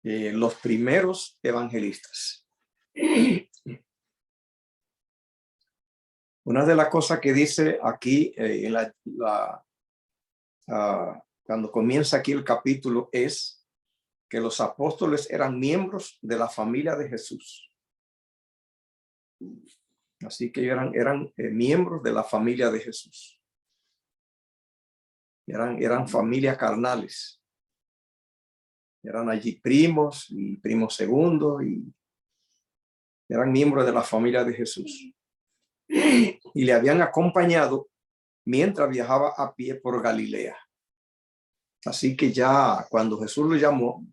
Los primeros evangelistas. Una de las cosas que dice aquí cuando comienza aquí el capítulo es que los apóstoles eran miembros de la familia de Jesús. Así que eran miembros de la familia de Jesús. Eran familias carnales. Eran allí primos y primos segundos y eran miembros de la familia de Jesús. Y le habían acompañado mientras viajaba a pie por Galilea. Así que ya cuando Jesús lo llamó,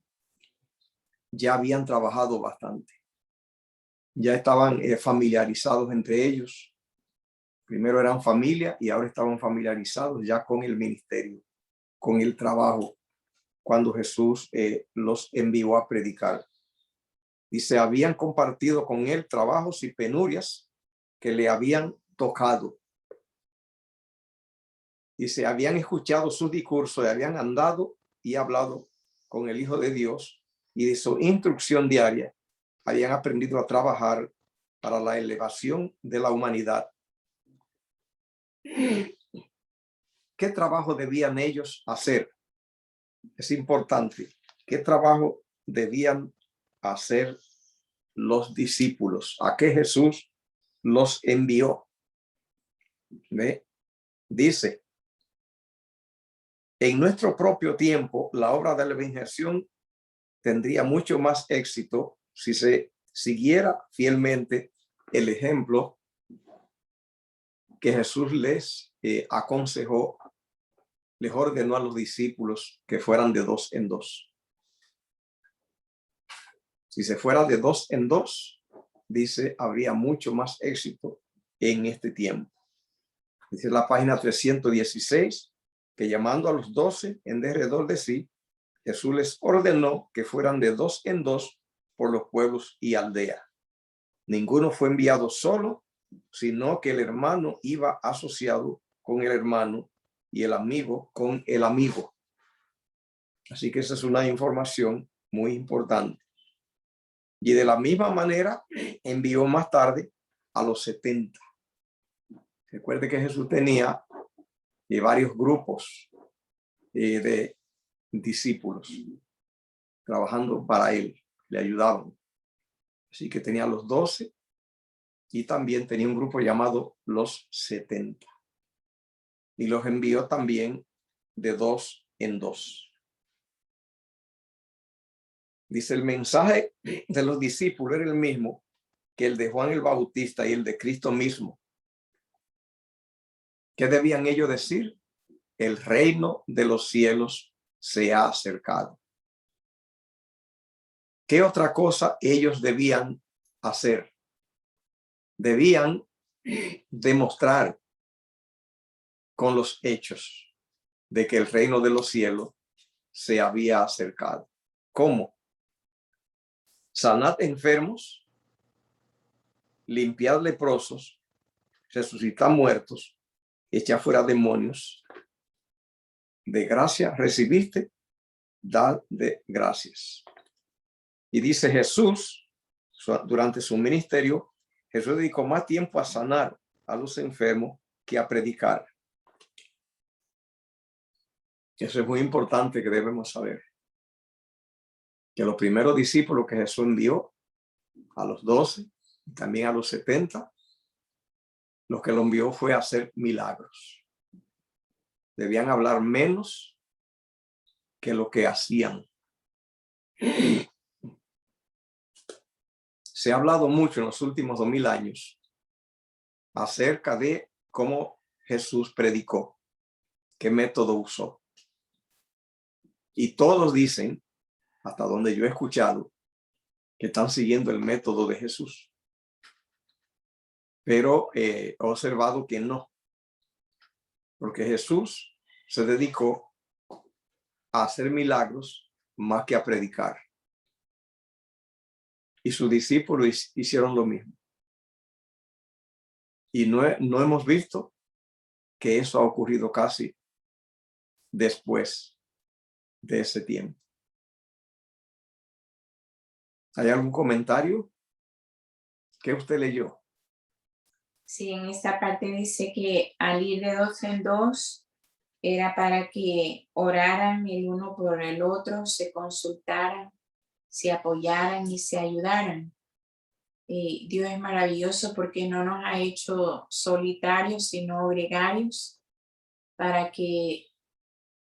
ya habían trabajado bastante. Ya estaban familiarizados entre ellos. Primero eran familia y ahora estaban familiarizados ya con el ministerio, con el trabajo, cuando Jesús los envió a predicar. Dice, habían compartido con él trabajos y penurias que le habían tocado. Dice, habían escuchado su discurso y habían andado y hablado con el Hijo de Dios y de su instrucción diaria habían aprendido a trabajar para la elevación de la humanidad. ¿Qué trabajo debían ellos hacer? Es importante. ¿Qué trabajo debían hacer los discípulos? ¿A qué Jesús los envió? ¿Ve? Dice, en nuestro propio tiempo, la obra de la evangelización tendría mucho más éxito si se siguiera fielmente el ejemplo que Jesús les aconsejó, les ordenó a los discípulos que fueran de 2 en 2. Si se fuera de 2 en 2, dice, habría mucho más éxito en este tiempo. Dice la página 316, que llamando a los 12 en derredor de sí, Jesús les ordenó que fueran de 2 en 2 por los pueblos y aldeas. Ninguno fue enviado solo, sino que el hermano iba asociado con el hermano y el amigo con el amigo. Así que esa es una información muy importante. Y de la misma manera envió más tarde a los 70. Recuerde que Jesús tenía varios grupos de discípulos trabajando para él, le ayudaban. Así que tenía los 12 y también tenía un grupo llamado los 70. Y los envió también de 2 en 2. Dice, el mensaje de los discípulos era el mismo que el de Juan el Bautista y el de Cristo mismo. ¿Qué debían ellos decir? El reino de los cielos se ha acercado. ¿Qué otra cosa ellos debían hacer? Debían demostrar con los hechos de que el reino de los cielos se había acercado. ¿Cómo? Sanad enfermos, limpiad leprosos, resucitar muertos, echar fuera demonios. De gracia recibiste, dad de gracias. Y dice Jesús, durante su ministerio, Jesús dedicó más tiempo a sanar a los enfermos que a predicar. Eso es muy importante que debemos saber. Que los primeros discípulos que Jesús envió, a los 12, y también a los 70, lo que lo envió fue a hacer milagros. Debían hablar menos que lo que hacían. Se ha hablado mucho en los últimos 2000 años acerca de cómo Jesús predicó, qué método usó. Y todos dicen, hasta donde yo he escuchado, que están siguiendo el método de Jesús. Pero he observado que no. Porque Jesús se dedicó a hacer milagros más que a predicar. Y sus discípulos hicieron lo mismo. Y no hemos visto que eso ha ocurrido casi después de ese tiempo. ¿Hay algún comentario? ¿Qué usted leyó? Sí, en esta parte dice que al ir de dos en dos era para que oraran el uno por el otro, se consultaran, se apoyaran y se ayudaran. Dios es maravilloso porque no nos ha hecho solitarios, sino gregarios, para que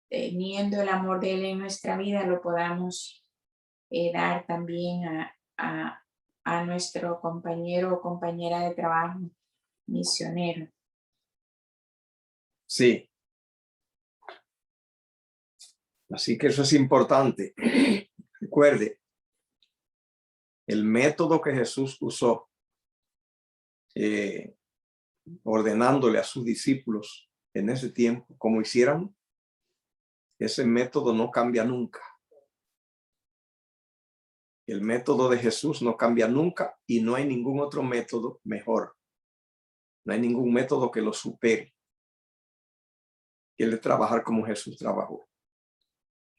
teniendo el amor de Él en nuestra vida lo podamos dar también a nuestro compañero o compañera de trabajo misionero. Sí. Así que eso es importante. Recuerde, el método que Jesús usó ordenándole a sus discípulos en ese tiempo, como hicieran, ese método no cambia nunca. El método de Jesús no cambia nunca y no hay ningún otro método mejor. No hay ningún método que lo supere. El de trabajar como Jesús trabajó.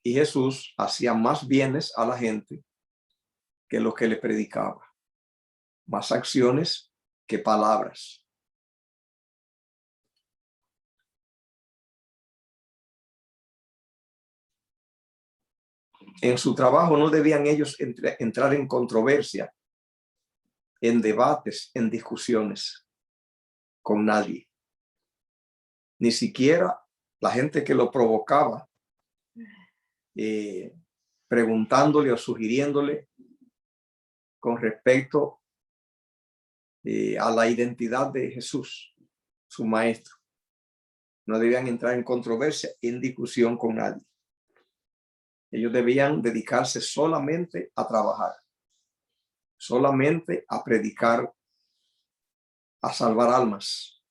Y Jesús hacía más bienes a la gente que lo que le predicaba. Más acciones que palabras. En su trabajo no debían ellos entrar en controversia, en debates, en discusiones con nadie. Ni siquiera la gente que lo provocaba, preguntándole o sugiriéndole con respecto a la identidad de Jesús, su maestro. No debían entrar en controversia, en discusión con nadie. Ellos debían dedicarse solamente a trabajar, solamente a predicar, a salvar almas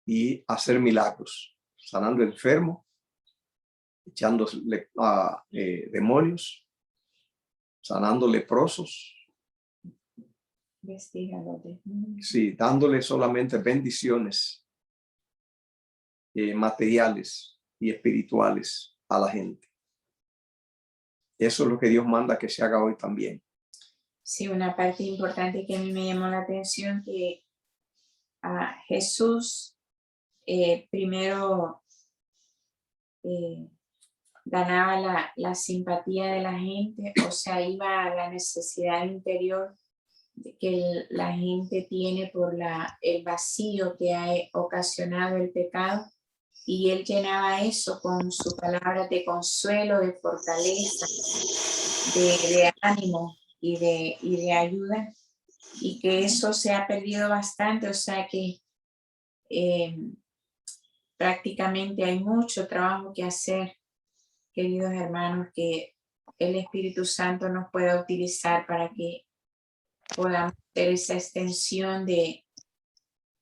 y hacer milagros, sanando enfermos, echando demonios, sanando leprosos. Sí, dándole solamente bendiciones materiales y espirituales a la gente. Eso es lo que Dios manda que se haga hoy también. Sí, una parte importante que a mí me llamó la atención, que Jesús primero ganaba la simpatía de la gente, o sea, iba a la necesidad interior que la gente tiene por el vacío que ha ocasionado el pecado, y él llenaba eso con su palabra de consuelo, de fortaleza, de ánimo y de ayuda, y que eso se ha perdido bastante, o sea que prácticamente hay mucho trabajo que hacer, queridos hermanos, que el Espíritu Santo nos pueda utilizar para que podamos hacer esa extensión de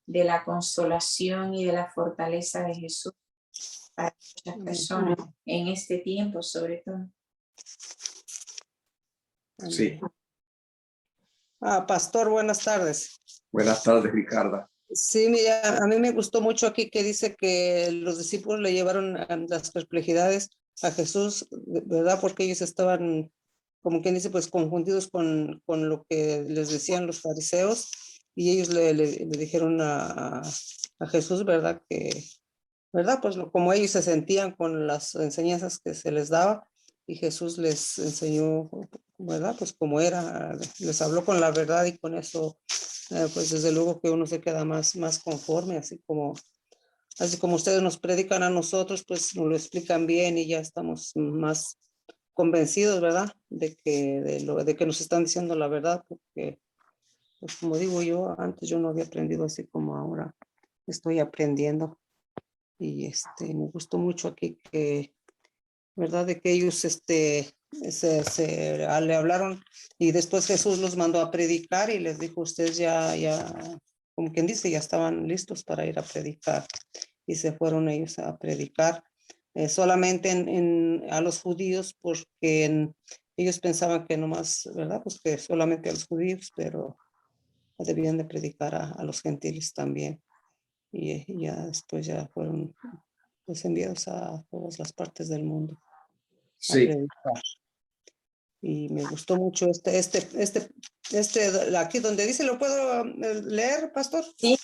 la consolación y de la fortaleza de Jesús para muchas personas en este tiempo, sobre todo. Sí. Pastor, buenas tardes. Buenas tardes, Ricarda. Sí, mira, a mí me gustó mucho aquí que dice que los discípulos le llevaron las perplejidades a Jesús, ¿verdad? Porque ellos estaban, como quien dice, pues confundidos con lo que les decían los fariseos, y ellos le dijeron a Jesús, ¿verdad? ¿Verdad? Pues como ellos se sentían con las enseñanzas que se les daba, y Jesús les enseñó, ¿verdad? Pues como era, les habló con la verdad, y con eso, pues desde luego que uno se queda más conforme, así como ustedes nos predican a nosotros, pues nos lo explican bien y ya estamos más convencidos, ¿verdad? De que nos están diciendo la verdad, porque, pues como digo yo, antes yo no había aprendido así como ahora estoy aprendiendo. Y me gustó mucho aquí que, ¿verdad? De que ellos le hablaron, y después Jesús los mandó a predicar y les dijo, ustedes ya, como quien dice, ya estaban listos para ir a predicar, y se fueron ellos a predicar solamente a los judíos, porque ellos pensaban que nomás, ¿verdad? Pues que solamente a los judíos, pero debían de predicar a los gentiles también. Y ya después ya fueron pues, enviados a todas las partes del mundo a Sí, predicar. Y me gustó mucho aquí donde dice, ¿lo puedo leer, pastor? sí,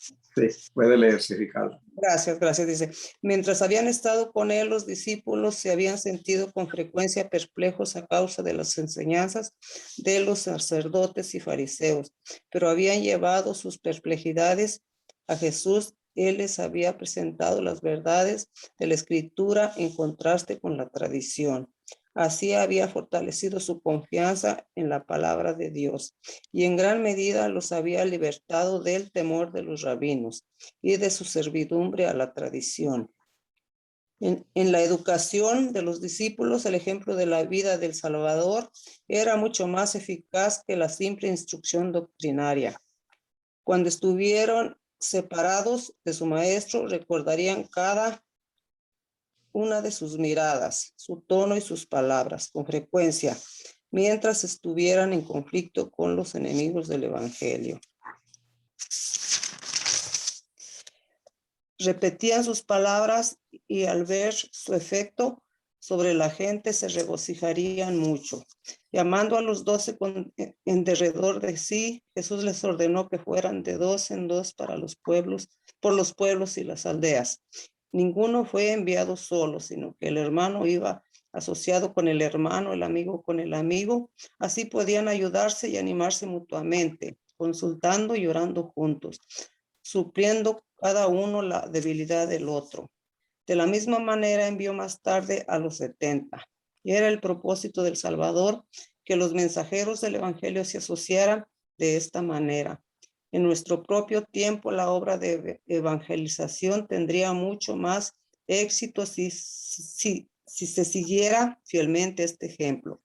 puede leerse, Ricardo. Gracias, gracias. Dice, mientras habían estado con él, los discípulos se habían sentido con frecuencia perplejos a causa de las enseñanzas de los sacerdotes y fariseos, pero habían llevado sus perplejidades a Jesús. Él les había presentado las verdades de la Escritura en contraste con la tradición. Así había fortalecido su confianza en la palabra de Dios y en gran medida los había libertado del temor de los rabinos y de su servidumbre a la tradición. En la educación de los discípulos, el ejemplo de la vida del Salvador era mucho más eficaz que la simple instrucción doctrinaria. Cuando estuvieron separados de su maestro, recordarían cada una de sus miradas, su tono y sus palabras con frecuencia, mientras estuvieran en conflicto con los enemigos del evangelio. Repetían sus palabras y al ver su efecto sobre la gente se regocijarían mucho. Llamando a los 12 en derredor de sí, Jesús les ordenó que fueran de 2 en 2 para los pueblos, por los pueblos y las aldeas. Ninguno fue enviado solo, sino que el hermano iba asociado con el hermano, el amigo con el amigo. Así podían ayudarse y animarse mutuamente, consultando y orando juntos, supliendo cada uno la debilidad del otro. De la misma manera envió más tarde a los 70. Y era el propósito del Salvador que los mensajeros del Evangelio se asociaran de esta manera. En nuestro propio tiempo, la obra de evangelización tendría mucho más éxito si se siguiera fielmente este ejemplo.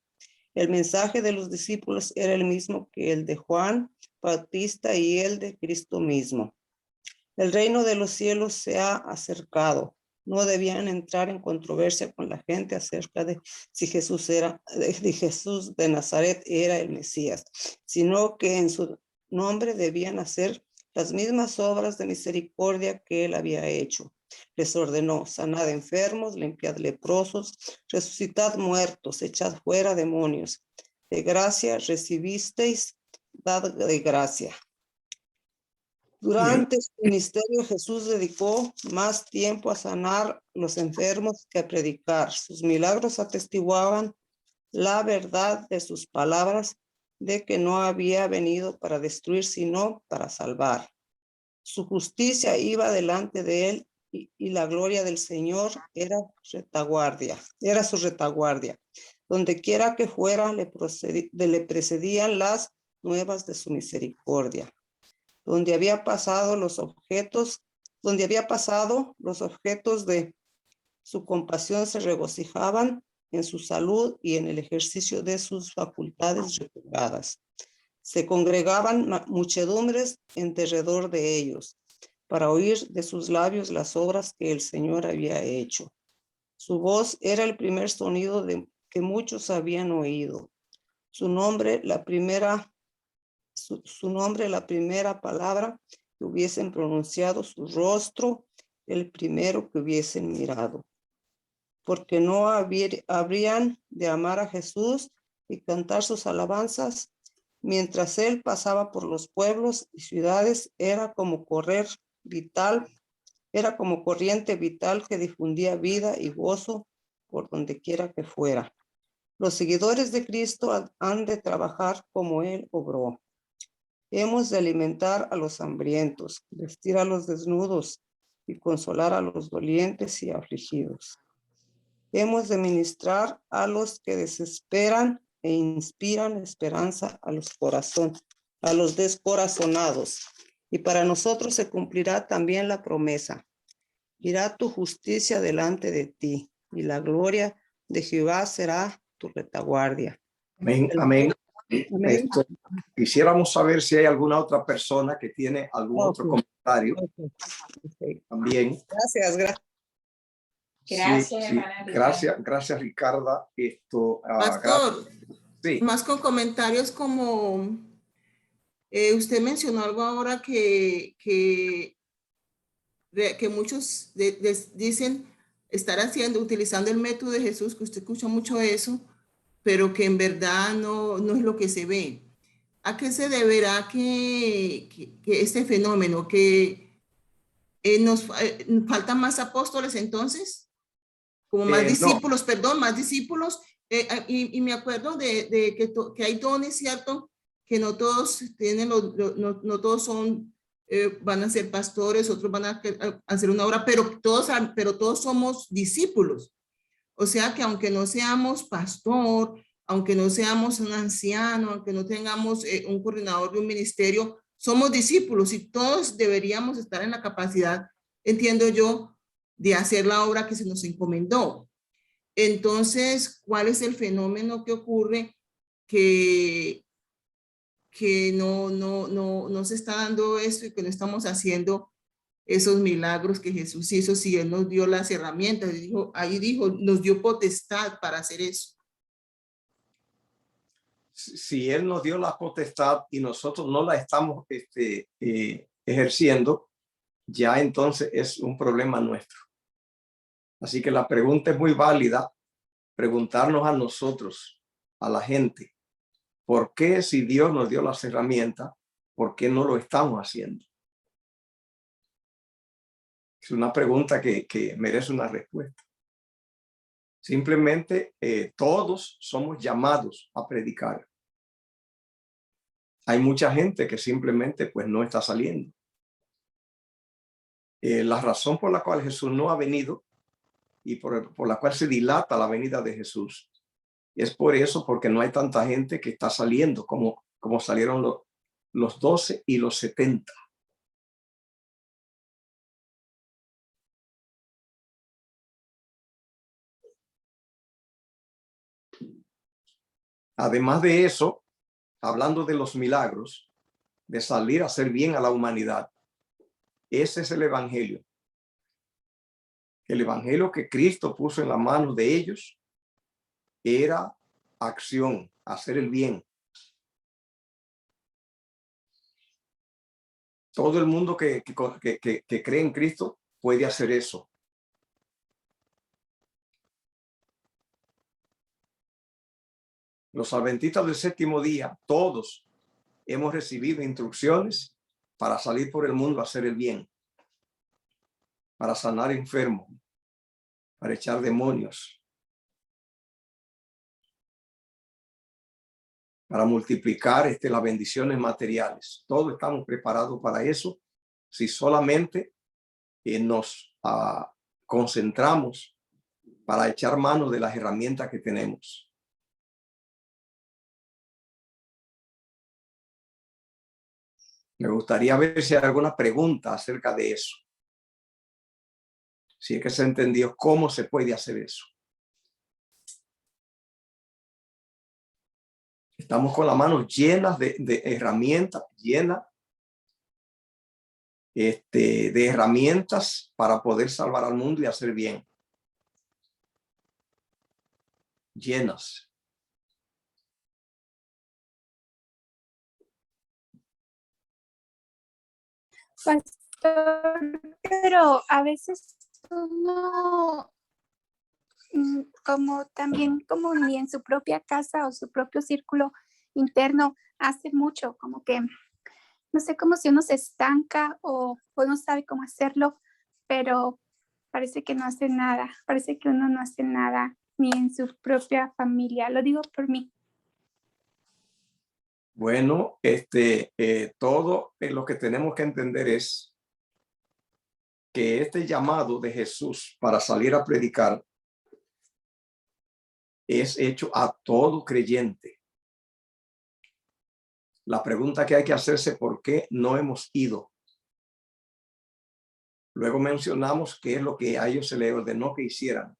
El mensaje de los discípulos era el mismo que el de Juan Bautista y el de Cristo mismo. El reino de los cielos se ha acercado. No debían entrar en controversia con la gente acerca de si Jesús de Nazaret era el Mesías, sino que en su nombre debían hacer las mismas obras de misericordia que él había hecho. Les ordenó: sanad enfermos, limpiad leprosos, resucitad muertos, echad fuera demonios. De gracia recibisteis, dad de gracia. Durante su ministerio, Jesús dedicó más tiempo a sanar los enfermos que a predicar. Sus milagros atestiguaban la verdad de sus palabras de que no había venido para destruir, sino para salvar. Su justicia iba delante de él y la gloria del Señor era su retaguardia. Donde quiera que fuera, le precedían las nuevas de su misericordia. Donde había pasado los objetos de su compasión se regocijaban en su salud y en el ejercicio de sus facultades recuperadas. Se congregaban muchedumbres en derredor de ellos para oír de sus labios las obras que el Señor había hecho. Su voz era el primer sonido que muchos habían oído. Su nombre, la primera palabra que hubiesen pronunciado, su rostro, el primero que hubiesen mirado. Porque no habrían de amar a Jesús y cantar sus alabanzas mientras él pasaba por los pueblos y ciudades. Era como corriente vital que difundía vida y gozo por donde quiera que fuera. Los seguidores de Cristo han de trabajar como él obró. Hemos de alimentar a los hambrientos, vestir a los desnudos y consolar a los dolientes y afligidos. Hemos de ministrar a los que desesperan e inspiran esperanza a los descorazonados. Y para nosotros se cumplirá también la promesa: irá tu justicia delante de ti, y la gloria de Jehová será tu retaguardia. Amén, amén. Quisiéramos saber si hay alguna otra persona que tiene algún otro comentario. También. Gracias. Gracias, Ricarda. Pastor, sí. más con comentarios como Usted mencionó algo ahora que muchos dicen estar utilizando el método de Jesús, que usted escucha mucho eso, pero que en verdad no es lo que se ve. ¿A qué se deberá que este fenómeno, que nos faltan más apóstoles entonces? Como más No, discípulos, perdón, más discípulos. Y me acuerdo de que hay dones, ¿cierto? Que no todos tienen, no todos son, van a ser pastores, otros van a hacer una obra, pero todos somos discípulos. O sea que aunque no seamos pastor, aunque no seamos un anciano, aunque no tengamos un coordinador de un ministerio, somos discípulos y todos deberíamos estar en la capacidad, entiendo yo, de hacer la obra que se nos encomendó. Entonces, ¿cuál es el fenómeno que ocurre que no se está dando esto y que no estamos haciendo esos milagros que Jesús hizo? Si Él nos dio las herramientas, nos dio potestad para hacer eso. Si Él nos dio la potestad y nosotros no la estamos ejerciendo, ya entonces es un problema nuestro. Así que la pregunta es muy válida, preguntarnos a nosotros, a la gente, ¿por qué si Dios nos dio las herramientas, por qué no lo estamos haciendo? Es una pregunta que merece una respuesta. Simplemente todos somos llamados a predicar. Hay mucha gente que simplemente pues no está saliendo. La razón por la cual Jesús no ha venido y por la cual se dilata la venida de Jesús es por eso, porque no hay tanta gente que está saliendo como salieron los 12 y los 70. Además de eso, hablando de los milagros, de salir a hacer bien a la humanidad, ese es el evangelio. El evangelio que Cristo puso en la mano de ellos era acción, hacer el bien. Todo el mundo que cree en Cristo puede hacer eso. Los adventistas del séptimo día, todos hemos recibido instrucciones para salir por el mundo a hacer el bien, para sanar enfermos, para echar demonios, para multiplicar las bendiciones materiales. Todos estamos preparados para eso si solamente nos concentramos para echar mano de las herramientas que tenemos. Me gustaría ver si hay alguna pregunta acerca de eso. Si es que se entendió cómo se puede hacer eso. Estamos con las manos llenas de herramientas, llenas de herramientas para poder salvar al mundo y hacer bien. Llenas. Pastor, pero a veces uno como también como ni en su propia casa o su propio círculo interno hace mucho, como que no sé, como si uno se estanca o no sabe cómo hacerlo, pero parece que no hace nada, parece que uno no hace nada ni en su propia familia, lo digo por mí. Bueno, todo lo que tenemos que entender es que este llamado de Jesús para salir a predicar es hecho a todo creyente. La pregunta que hay que hacerse: ¿por qué no hemos ido? Luego mencionamos qué es lo que a ellos se les ordenó que hicieran.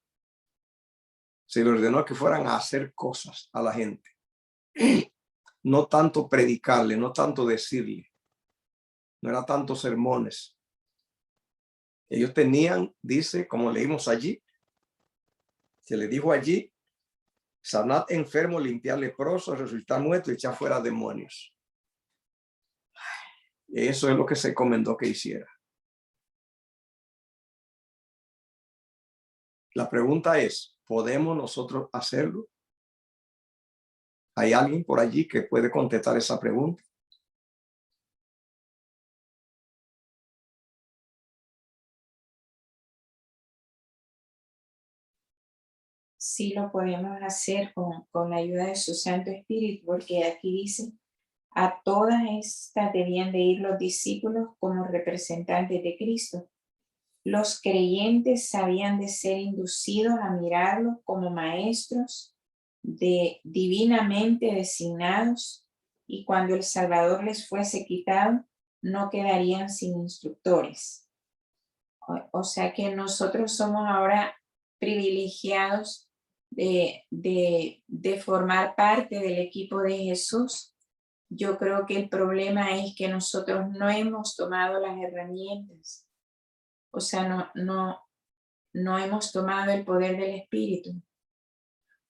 Se les ordenó que fueran a hacer cosas a la gente. No tanto predicarle, no tanto decirle. No era tanto sermones. Ellos tenían, dice, como leímos allí, se le dijo allí: sanad enfermo, limpiar leprosos, resucitar muertos y echar fuera demonios. Eso es lo que se encomendó que hiciera. La pregunta es, ¿podemos nosotros hacerlo? ¿Hay alguien por allí que puede contestar esa pregunta? Sí lo podemos hacer con la ayuda de su Santo Espíritu, porque aquí dice, a todas estas debían de ir los discípulos como representantes de Cristo. Los creyentes habían de ser inducidos a mirarlo como maestros divinamente designados, y cuando el Salvador les fuese quitado, no quedarían sin instructores. O sea que nosotros somos ahora privilegiados de formar parte del equipo de Jesús. Yo creo que el problema es que nosotros no hemos tomado las herramientas. O sea, no hemos tomado el poder del Espíritu,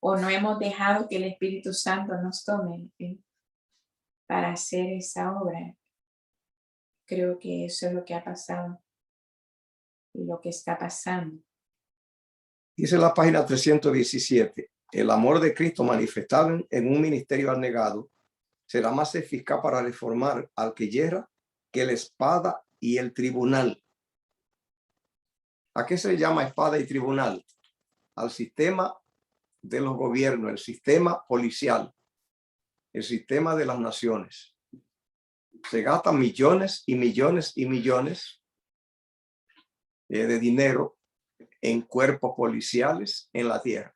o no hemos dejado que el Espíritu Santo nos tome para hacer esa obra. Creo que eso es lo que ha pasado y lo que está pasando. Dice la página 317, el amor de Cristo manifestado en un ministerio abnegado será más eficaz para reformar al que yerra que la espada y el tribunal. ¿A qué se llama espada y tribunal? Al sistema de los gobiernos, el sistema policial, el sistema de las naciones. Se gastan millones y millones y millones de dinero en cuerpos policiales en la tierra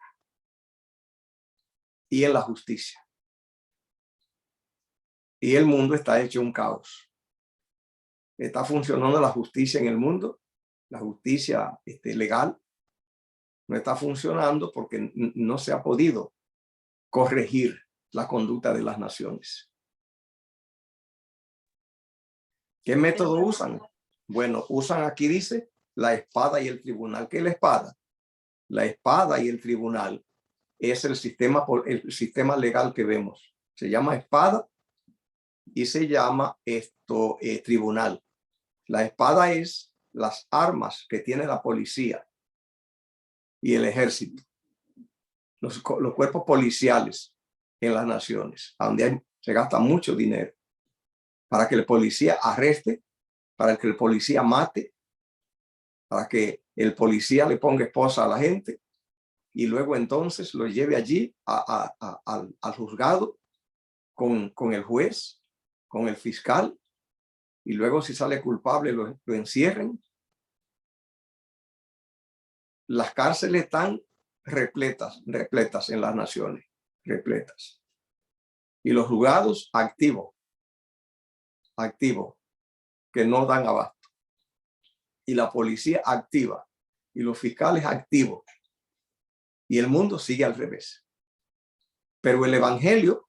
y en la justicia. Y el mundo está hecho un caos. Está funcionando la justicia en el mundo, la justicia legal. No está funcionando porque no se ha podido corregir la conducta de las naciones. ¿Qué método usan? Bueno, usan aquí, dice, la espada y el tribunal. ¿Qué es la espada? La espada y el tribunal es el sistema legal que vemos. Se llama espada y se llama tribunal. La espada es las armas que tiene la policía y el ejército, los cuerpos policiales en las naciones, donde se gasta mucho dinero para que el policía arreste, para que el policía mate, para que el policía le ponga esposa a la gente y luego entonces lo lleve allí al juzgado con el juez, con el fiscal, y luego si sale culpable lo encierren. Las cárceles están repletas en las naciones, repletas. Y los juzgados activos, que no dan abasto. Y la policía activa, y los fiscales activos. Y el mundo sigue al revés. Pero el evangelio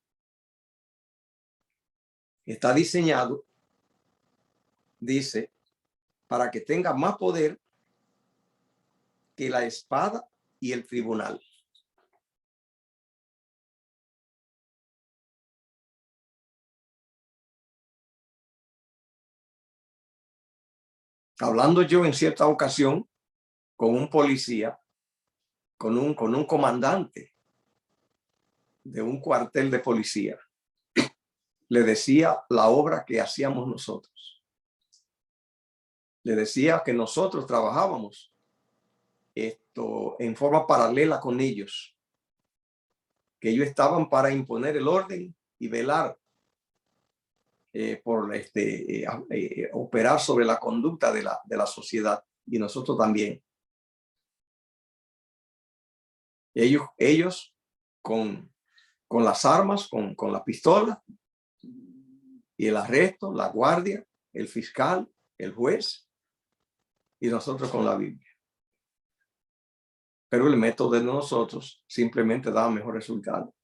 está diseñado, dice, para que tenga más poder que la espada y el tribunal. Hablando yo en cierta ocasión con un policía, con un comandante de un cuartel de policía, le decía la obra que hacíamos nosotros. Le decía que nosotros trabajábamos en forma paralela con ellos, que ellos estaban para imponer el orden y velar por operar sobre la conducta de la sociedad, y nosotros también. Ellos con las armas, con la pistola y el arresto, la guardia, el fiscal, el juez, y nosotros con la Biblia. Pero el método de nosotros simplemente da mejor resultado.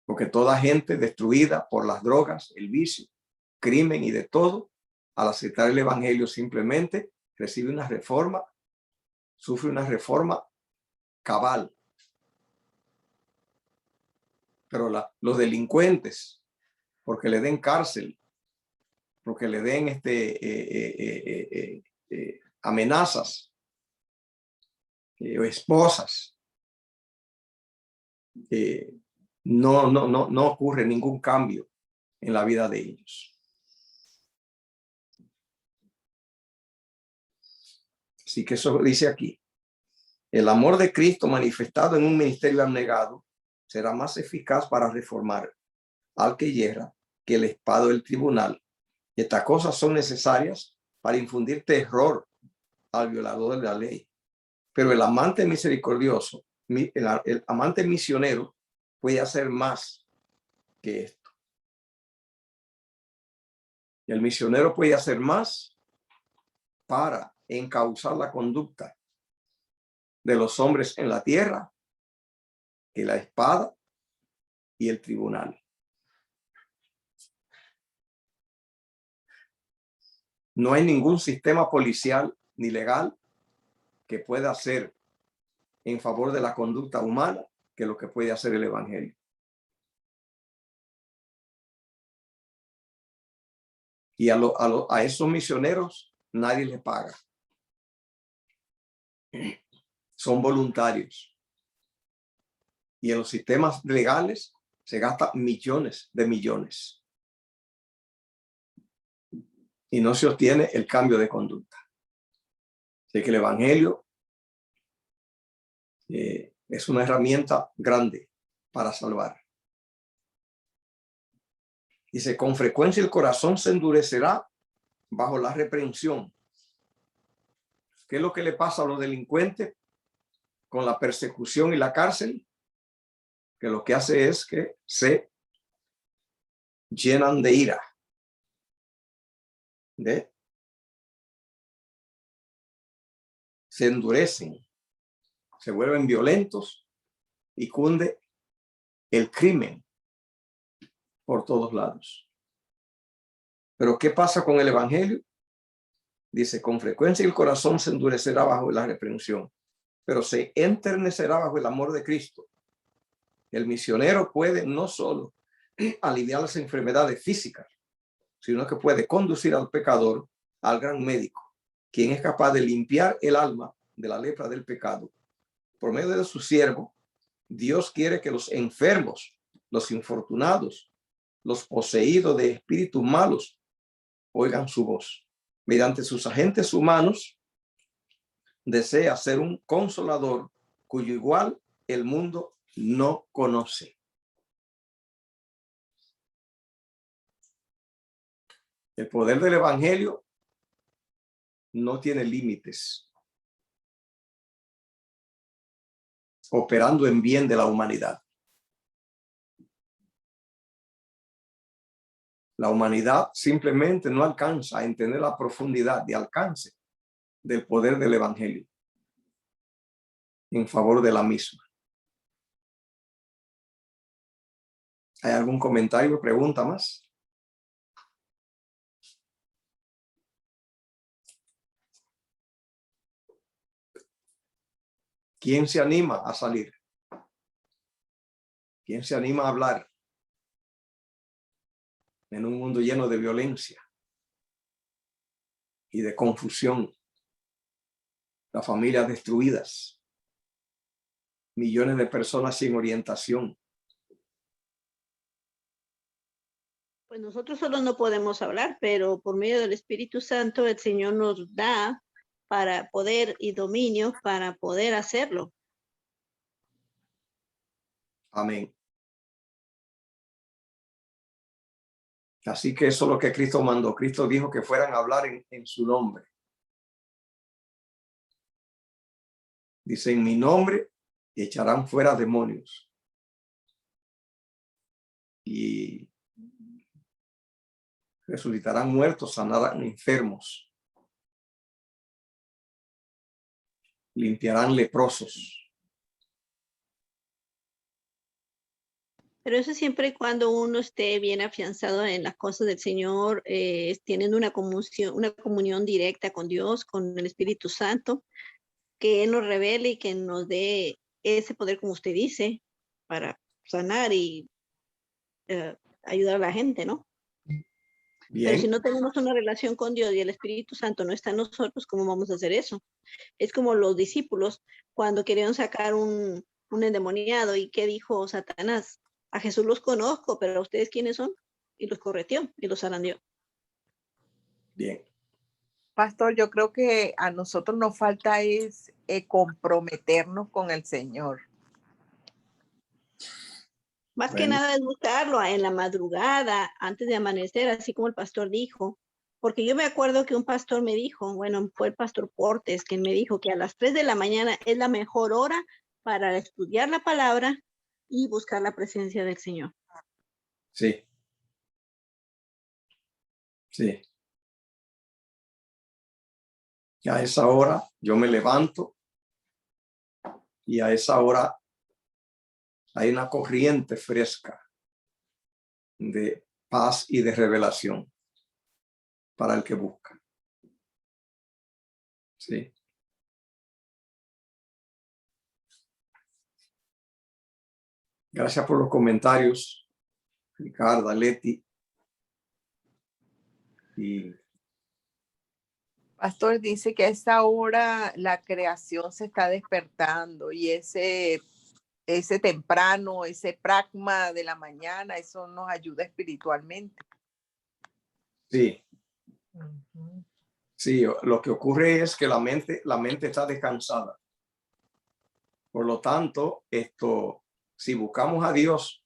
Porque toda gente destruida por las drogas, el vicio, crimen y de todo, al aceptar el evangelio simplemente recibe una reforma, sufre una reforma cabal. Pero los delincuentes, porque le den cárcel porque le den amenazas o esposas. No ocurre ningún cambio en la vida de ellos. Así que eso dice aquí. El amor de Cristo manifestado en un ministerio abnegado será más eficaz para reformar al que yerra que el espada del tribunal. Y estas cosas son necesarias para infundir terror al violador de la ley. Pero el amante misericordioso, el amante misionero, puede hacer más que esto. El misionero puede hacer más para encauzar la conducta de los hombres en la tierra que la espada y el tribunal. No hay ningún sistema policial ni legal que pueda hacer en favor de la conducta humana que lo que puede hacer el evangelio. Y a esos misioneros nadie les paga. Son voluntarios. Y en los sistemas legales se gastan millones de millones. Y no se obtiene el cambio de conducta. Así que el evangelio es una herramienta grande para salvar. Dice, con frecuencia el corazón se endurecerá bajo la reprensión. ¿Qué es lo que le pasa a los delincuentes con la persecución y la cárcel? Que lo que hace es que se llenan de ira. Se endurecen, se vuelven violentos y cunde el crimen por todos lados. Pero ¿qué pasa con el evangelio? Dice, con frecuencia el corazón se endurecerá bajo la reprensión, pero se enternecerá bajo el amor de Cristo. El misionero puede no solo aliviar las enfermedades físicas, sino que puede conducir al pecador al gran médico, quien es capaz de limpiar el alma de la lepra del pecado. Por medio de su siervo, Dios quiere que los enfermos, los infortunados, los poseídos de espíritus malos, oigan su voz. Mediante sus agentes humanos, desea ser un consolador cuyo igual el mundo no conoce. El poder del evangelio no tiene límites, operando en bien de la humanidad. La humanidad simplemente no alcanza a entender la profundidad de alcance del poder del evangelio en favor de la misma. ¿Hay algún comentario o pregunta más? ¿Quién se anima a salir? ¿Quién se anima a hablar en un mundo lleno de violencia y de confusión? Las familias destruidas, millones de personas sin orientación. Pues nosotros solo no podemos hablar, pero por medio del Espíritu Santo el Señor nos da para poder y dominio para poder hacerlo. Amén. Así que eso es lo que Cristo mandó. Cristo dijo que fueran a hablar en su nombre. Dice, en mi nombre echarán fuera demonios. Y resucitarán muertos, sanarán enfermos. Limpiarán leprosos. Pero eso siempre y cuando uno esté bien afianzado en las cosas del Señor, teniendo una comunión directa con Dios, con el Espíritu Santo, que Él nos revele y que nos dé ese poder, como usted dice, para sanar y ayudar a la gente, ¿no? Pero si Bien, no tenemos una relación con Dios y el Espíritu Santo no está en nosotros, ¿cómo vamos a hacer eso? Es como los discípulos cuando querían sacar un endemoniado. ¿Y qué dijo Satanás? A Jesús los conozco, pero ¿a ustedes quiénes son? Y los correteó y los zarandeó. bien. Pastor, yo creo que a nosotros nos falta es comprometernos con el Señor. Más que Bueno, nada es buscarlo en la madrugada, antes de amanecer, así como el pastor dijo. Porque yo me acuerdo que un pastor me dijo, bueno, fue el pastor Portes, que me dijo que a las 3 de la mañana es la mejor hora para estudiar la palabra y buscar la presencia del Señor. sí, sí. Y a esa hora yo me levanto y a esa hora hay una corriente fresca de paz y de revelación para el que busca. Sí. Gracias por los comentarios, Ricardo, Leti. Y Pastor dice que a esta hora la creación se está despertando y ese temprano, ese pragma de la mañana, eso nos ayuda espiritualmente. sí, Ujú. sí, lo que ocurre es que la mente está descansada. Por lo tanto, si buscamos a Dios,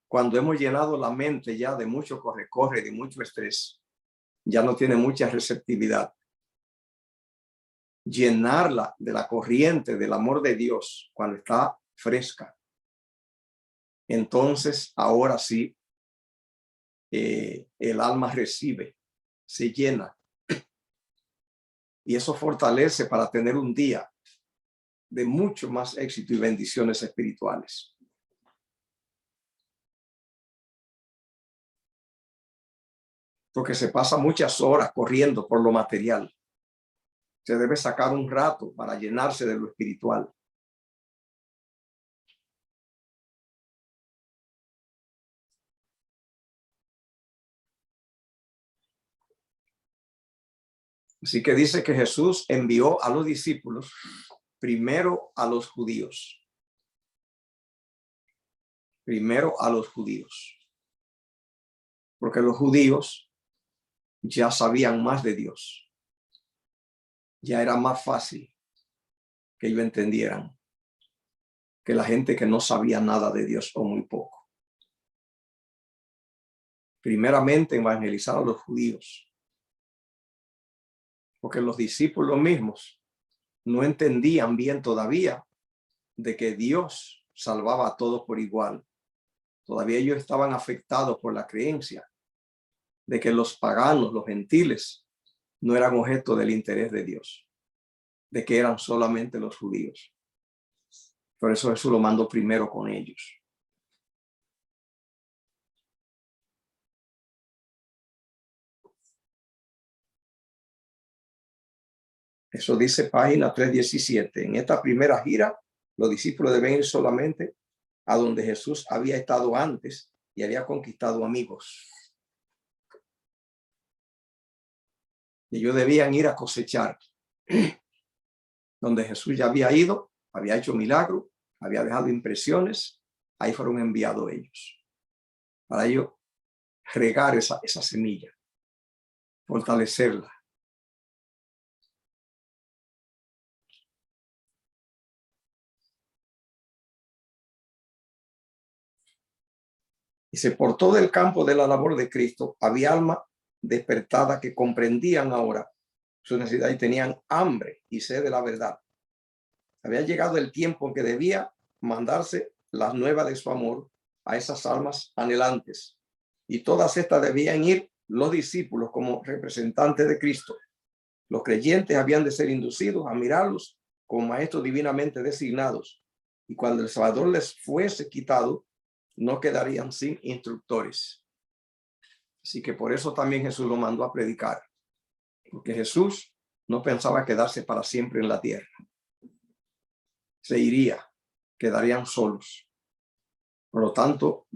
cuando hemos llenado la mente ya de mucho corre-corre, de mucho estrés, ya no tiene mucha receptividad. Llenarla de la corriente del amor de Dios cuando está fresca. Entonces, ahora sí, el alma recibe, se llena. Y eso fortalece para tener un día de mucho más éxito y bendiciones espirituales. Porque se pasa muchas horas corriendo por lo material. Se debe sacar un rato para llenarse de lo espiritual. Así que dice que Jesús envió a los discípulos primero a los judíos. Primero a los judíos. Porque los judíos ya sabían más de Dios. Ya era más fácil que ellos entendieran que la gente que no sabía nada de Dios o muy poco. Primeramente evangelizar a los judíos. Porque los discípulos mismos no entendían bien todavía de que Dios salvaba a todos por igual. Todavía ellos estaban afectados por la creencia de que los paganos, los gentiles, no eran objeto del interés de Dios, de que eran solamente los judíos. Por eso Jesús lo mandó primero con ellos. Eso dice página 317. En esta primera gira, los discípulos deben ir solamente a donde Jesús había estado antes y había conquistado amigos. Y ellos debían ir a cosechar. Donde Jesús ya había ido, había hecho milagros, había dejado impresiones, ahí fueron enviados ellos. Para ellos regar esa semilla, fortalecerla. Dice, por todo el campo de la labor de Cristo había almas despertadas que comprendían ahora su necesidad y tenían hambre y sed de la verdad. Había llegado el tiempo en que debía mandarse las nuevas de su amor a esas almas anhelantes. Y todas estas debían ir los discípulos como representantes de Cristo. Los creyentes habían de ser inducidos a mirarlos como maestros divinamente designados. Y cuando el Salvador les fuese quitado, no quedarían sin instructores. Así que por eso también Jesús lo mandó a predicar. Porque Jesús no pensaba quedarse para siempre en la tierra. Se iría, quedarían solos. Por lo tanto,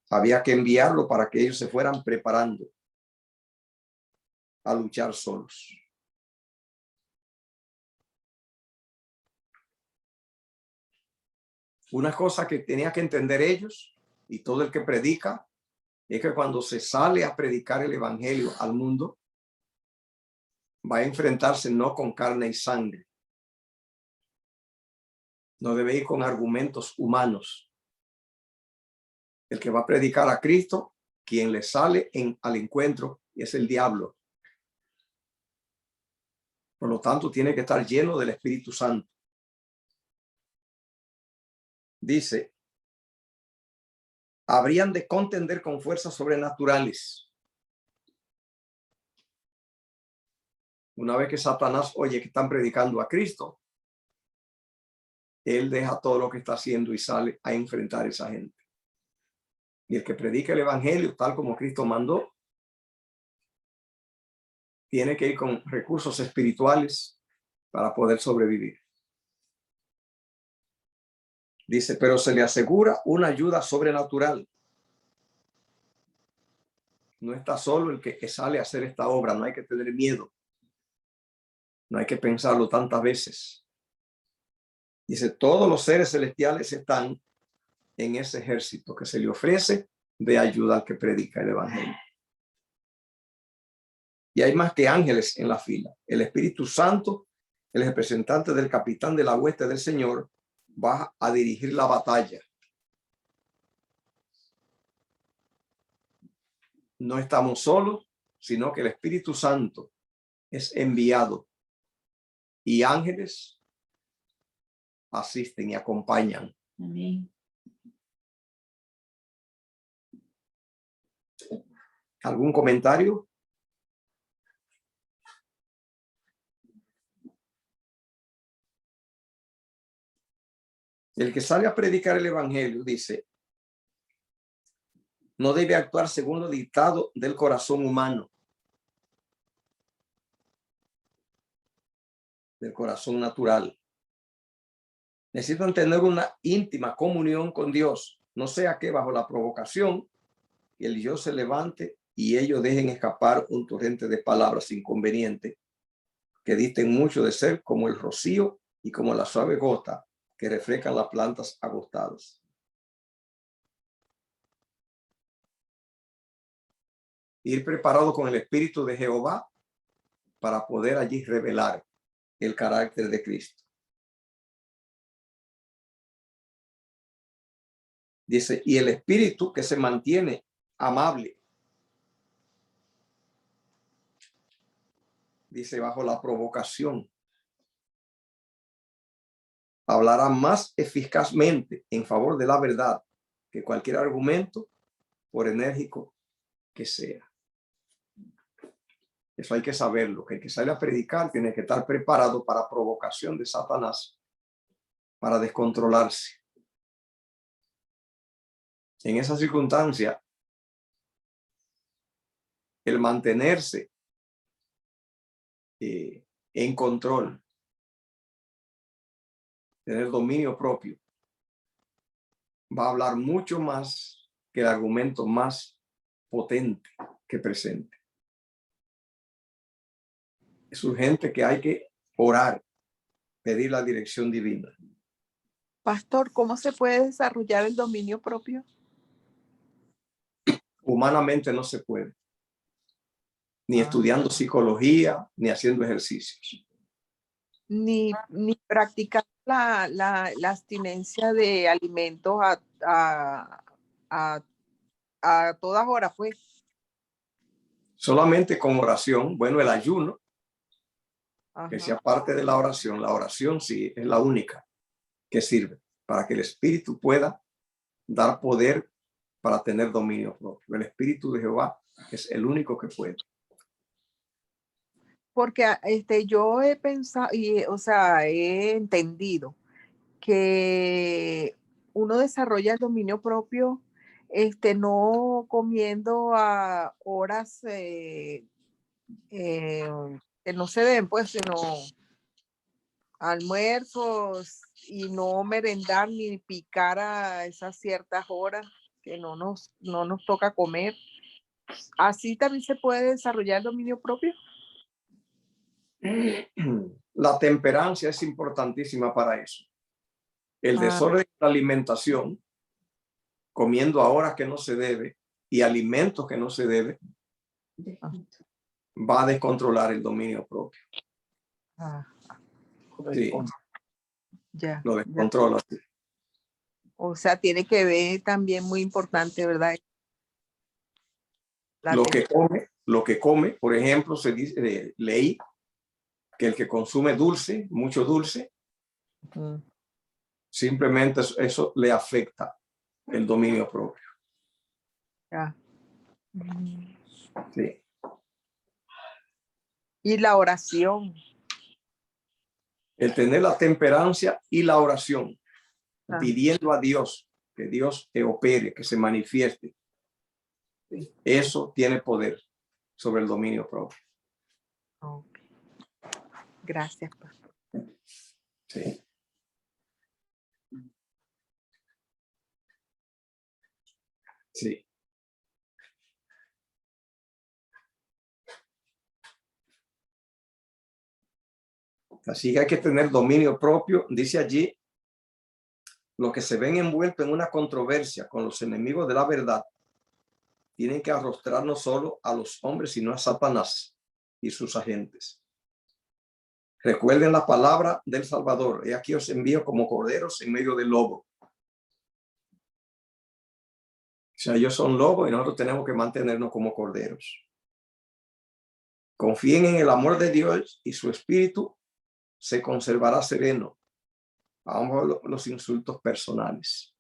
había que enviarlo para que ellos se fueran preparando a luchar solos. Una cosa que tenía que entender ellos y todo el que predica es que cuando se sale a predicar el evangelio al mundo, va a enfrentarse no con carne y sangre. No debe ir con argumentos humanos. El que va a predicar a Cristo, quien le sale al encuentro es el diablo. Por lo tanto, tiene que estar lleno del Espíritu Santo. Dice, habrían de contender con fuerzas sobrenaturales. Una vez que Satanás oye que están predicando a Cristo, él deja todo lo que está haciendo y sale a enfrentar a esa gente. Y el que predica el evangelio tal como Cristo mandó, tiene que ir con recursos espirituales para poder sobrevivir. Dice, pero se le asegura una ayuda sobrenatural. No está solo el que sale a hacer esta obra, no hay que tener miedo. No hay que pensarlo tantas veces. Dice, todos los seres celestiales están en ese ejército que se le ofrece de ayuda al que predica el evangelio. Y hay más que ángeles en la fila. El Espíritu Santo, el representante del capitán de la hueste del Señor, va a dirigir la batalla. No estamos solos, sino que el Espíritu Santo es enviado y ángeles asisten y acompañan. Amén. ¿Algún comentario? El que sale a predicar el evangelio, dice, no debe actuar según lo dictado del corazón humano, del corazón natural. Necesitan tener una íntima comunión con Dios, no sea que bajo la provocación el yo se levante y ellos dejen escapar un torrente de palabras inconvenientes que disten mucho de ser como el rocío y como la suave gota que refrescan las plantas agostadas. Ir preparado con el Espíritu de Jehová para poder allí revelar el carácter de Cristo. Dice, y el Espíritu que se mantiene amable. Dice, bajo la provocación, hablará más eficazmente en favor de la verdad que cualquier argumento, por enérgico que sea. Eso hay que saberlo, que el que sale a predicar tiene que estar preparado para provocación de Satanás, para descontrolarse. En esa circunstancia, el mantenerse en control, tener dominio propio, va a hablar mucho más que el argumento más potente que presente. Es urgente que hay que orar, pedir la dirección divina. Pastor, ¿cómo se puede desarrollar el dominio propio? Humanamente no se puede. Ni estudiando psicología, ni haciendo ejercicios. Ni practicar la abstinencia de alimentos a todas horas, pues. Solamente con oración, bueno, el ayuno, que Ajá. sea parte de la oración sí es la única que sirve para que el Espíritu pueda dar poder para tener dominio propio. El Espíritu de Jehová es el único que puede. Porque yo he pensado, o sea, he entendido que uno desarrolla el dominio propio no comiendo a horas que no se deben, pues, sino almuerzos y no merendar ni picar a esas ciertas horas que no nos toca comer. ¿Así también se puede desarrollar el dominio propio? La temperancia es importantísima para eso. El desorden de la alimentación, comiendo a horas que no se debe y alimentos que no se debe, va a descontrolar el dominio propio. Sí, Ya, lo descontrola. ya. O sea, tiene que ver también muy importante, ¿verdad? Lo que come, por ejemplo, se dice, leí que el que consume dulce, mucho dulce, simplemente eso le afecta el dominio propio. Ya. Sí. Y la oración. El tener la temperancia y la oración, pidiendo a Dios que Dios te opere, que se manifieste. Eso tiene poder sobre el dominio propio. Okay. Gracias, pastor. Sí. Sí. Así que hay que tener dominio propio. Dice allí, los que se ven envueltos en una controversia con los enemigos de la verdad tienen que arrostrar no solo a los hombres, sino a Satanás y sus agentes. Recuerden la palabra del Salvador. He aquí os envío como corderos en medio del lobo. O sea, ellos son lobos y nosotros tenemos que mantenernos como corderos. Confíen en el amor de Dios y su espíritu se conservará sereno a ambos los insultos personales.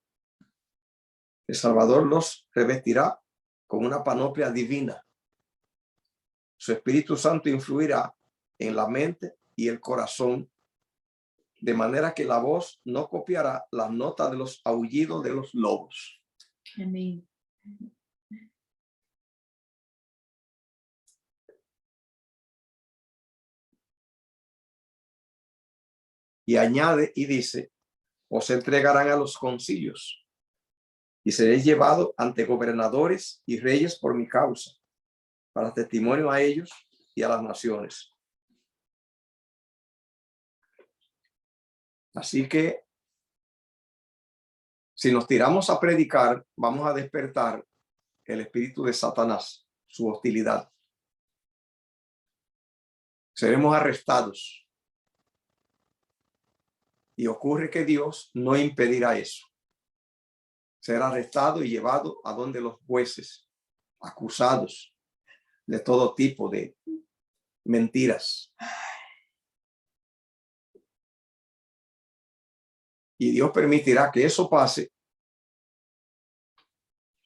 El Salvador los revestirá con una panoplia divina. Su Espíritu Santo influirá en la mente y el corazón, de manera que la voz no copiará las notas de los aullidos de los lobos. Amén. Y añade y dice, os entregarán a los concilios y seréis llevados ante gobernadores y reyes por mi causa, para testimonio a ellos y a las naciones. Así que si nos tiramos a predicar, vamos a despertar el espíritu de Satanás, su hostilidad. Seremos arrestados. Y ocurre que Dios no impedirá eso. Será arrestado y llevado a donde los jueces, acusados de todo tipo de mentiras. Y Dios permitirá que eso pase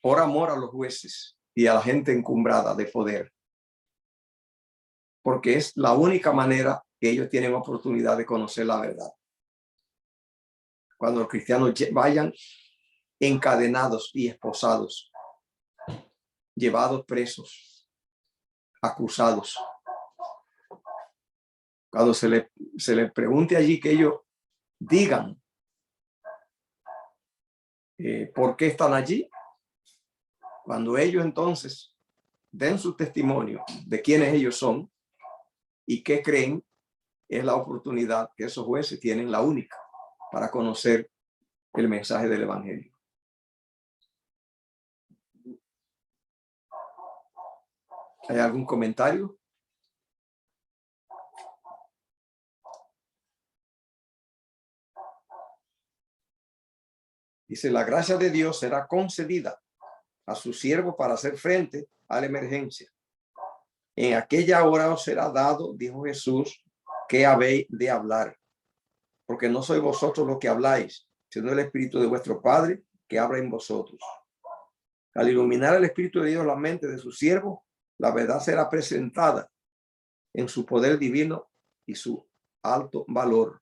por amor a los jueces y a la gente encumbrada de poder. Porque es la única manera que ellos tienen oportunidad de conocer la verdad. Cuando los cristianos vayan encadenados y esposados, llevados presos, acusados. Cuando se le pregunte allí, que ellos digan por qué están allí. Cuando ellos entonces den su testimonio de quiénes ellos son y qué creen, es la oportunidad que esos jueces tienen, la única, para conocer el mensaje del evangelio. ¿Hay algún comentario? Dice, la gracia de Dios será concedida a su siervo para hacer frente a la emergencia. En aquella hora os será dado, dijo Jesús, que habéis de hablar. Porque no sois vosotros los que habláis, sino el Espíritu de vuestro Padre que habla en vosotros. Al iluminar el Espíritu de Dios la mente de su siervo, la verdad será presentada en su poder divino y su alto valor.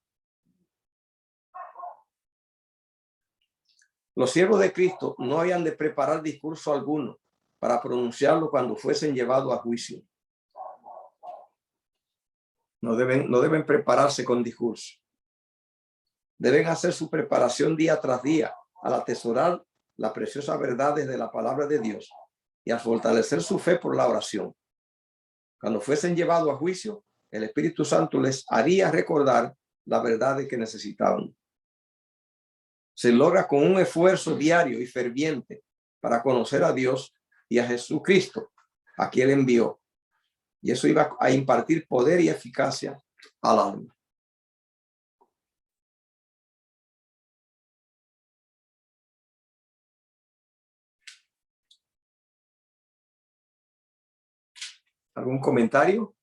Los siervos de Cristo no habían de preparar discurso alguno para pronunciarlo cuando fuesen llevados a juicio. No deben prepararse con discurso. Deben hacer su preparación día tras día al atesorar las preciosas verdades de la palabra de Dios y a fortalecer su fe por la oración. Cuando fuesen llevados a juicio, el Espíritu Santo les haría recordar la verdad de que necesitaban. Se logra con un esfuerzo diario y ferviente para conocer a Dios y a Jesucristo, a quien Él envió. Y eso iba a impartir poder y eficacia al alma. ¿Algún comentario?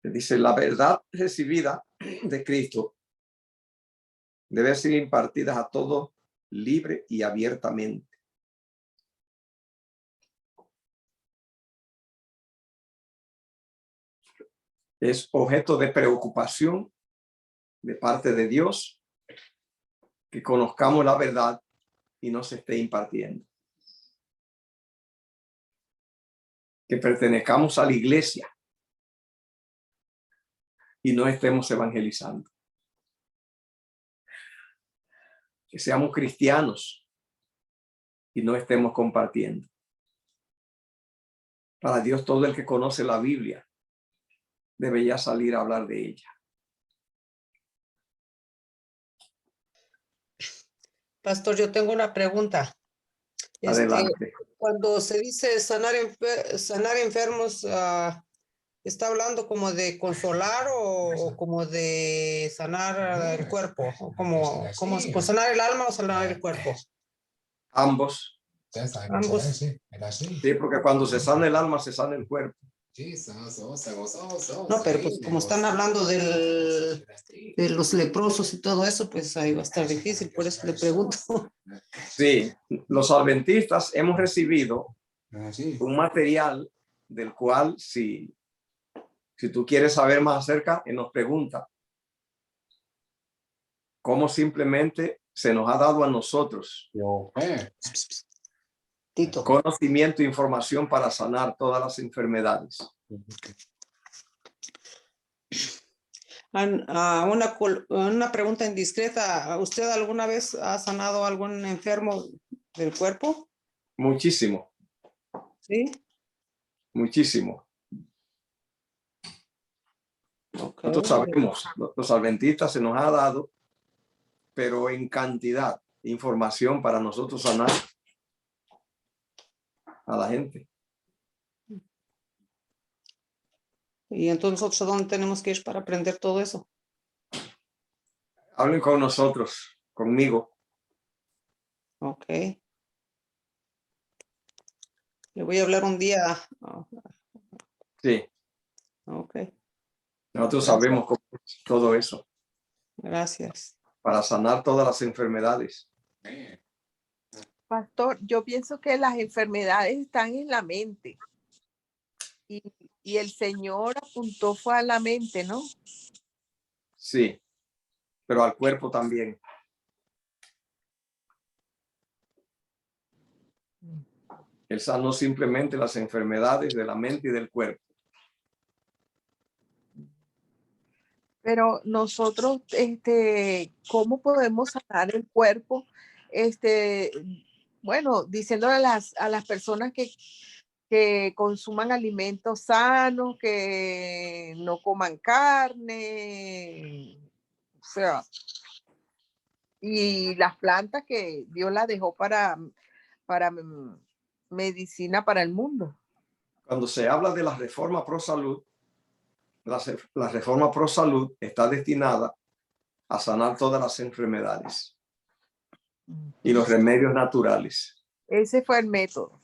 Dice, la verdad recibida de Cristo debe ser impartida a todos libre y abiertamente. Es objeto de preocupación de parte de Dios que conozcamos la verdad y no se esté impartiendo. Que pertenezcamos a la iglesia y no estemos evangelizando. Que seamos cristianos y no estemos compartiendo. Para Dios, todo el que conoce la Biblia debe ya salir a hablar de ella. Pastor, yo tengo una pregunta. Adelante. Cuando se dice sanar enfermos, ¿está hablando como de consolar o como de sanar el cuerpo? ¿O como sanar el alma o sanar el cuerpo? Ambos. Ambos. Sí, porque cuando se sana el alma, se sana el cuerpo. No, pero pues como están hablando de los leprosos y todo eso, pues ahí va a estar difícil, por eso le pregunto. Sí, los adventistas hemos recibido un material del cual si tú quieres saber más acerca, nos pregunta cómo simplemente se nos ha dado a nosotros Tito. conocimiento e información para sanar todas las enfermedades. Una pregunta indiscreta. ¿Usted alguna vez ha sanado a algún enfermo del cuerpo? Muchísimo, Sí. muchísimo. Okay. Nosotros sabemos, los adventistas se nos ha dado, pero en cantidad, información para nosotros sanar a la gente. Y entonces nosotros, ¿a dónde tenemos que ir para aprender todo eso? Hablen con nosotros, conmigo. Ok. Le voy a hablar un día. Sí, Ok. nosotros Gracias. sabemos cómo es todo eso Gracias. para sanar todas las enfermedades. Pastor, yo pienso que las enfermedades están en la mente. Y el Señor apuntó fue a la mente, ¿no? Sí, pero al cuerpo también. Él sanó simplemente las enfermedades de la mente y del cuerpo. Pero nosotros, ¿cómo podemos sanar el cuerpo? Bueno, diciéndole a las personas que consuman alimentos sanos, que no coman carne, o sea, y las plantas que Dios las dejó para medicina para el mundo. Cuando se habla de la reforma pro salud, la reforma pro salud está destinada a sanar todas las enfermedades y los remedios naturales. Ese fue el método.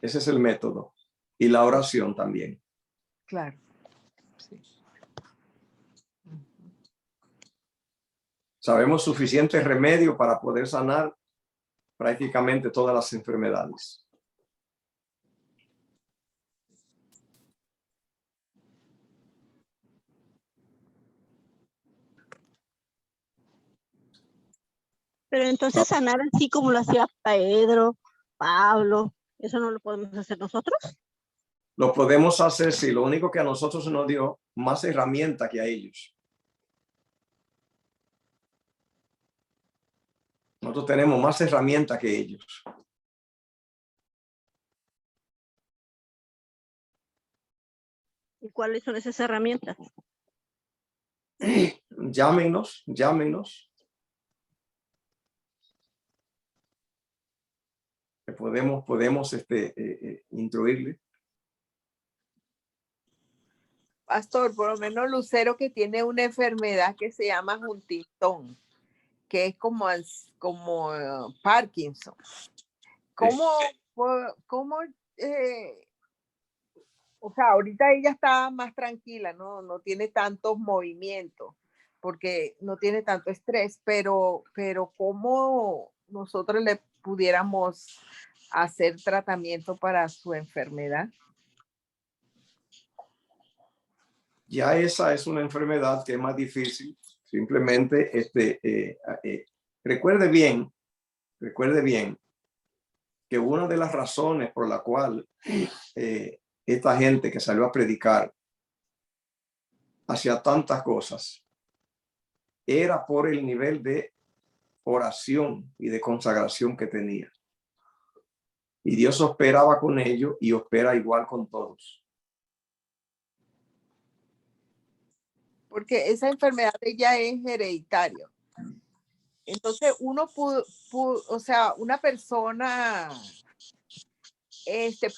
Ese es el método. Y la oración también. Claro. Sí. Sabemos suficiente remedio para poder sanar prácticamente todas las enfermedades. Pero entonces sanar así como lo hacía Pedro, Pablo, ¿eso no lo podemos hacer nosotros? Lo podemos hacer si lo único que a nosotros se nos dio más herramientas que a ellos. Nosotros tenemos más herramientas que ellos. ¿Y cuáles son esas herramientas? Llámenos. Que podemos instruirle. Pastor, por lo menos Lucero, que tiene una enfermedad que se llama Huntington, que es como Parkinson. O sea, ahorita ella está más tranquila, no tiene tantos movimientos, porque no tiene tanto estrés, pero ¿cómo nosotros le pudiéramos hacer tratamiento para su enfermedad? Ya esa es una enfermedad que es más difícil. Simplemente recuerde bien que una de las razones por la cual esta gente que salió a predicar hacía tantas cosas era por el nivel de oración y de consagración que tenía. Y Dios operaba con ellos y opera igual con todos. Porque esa enfermedad de ella es hereditaria. Entonces o sea, una persona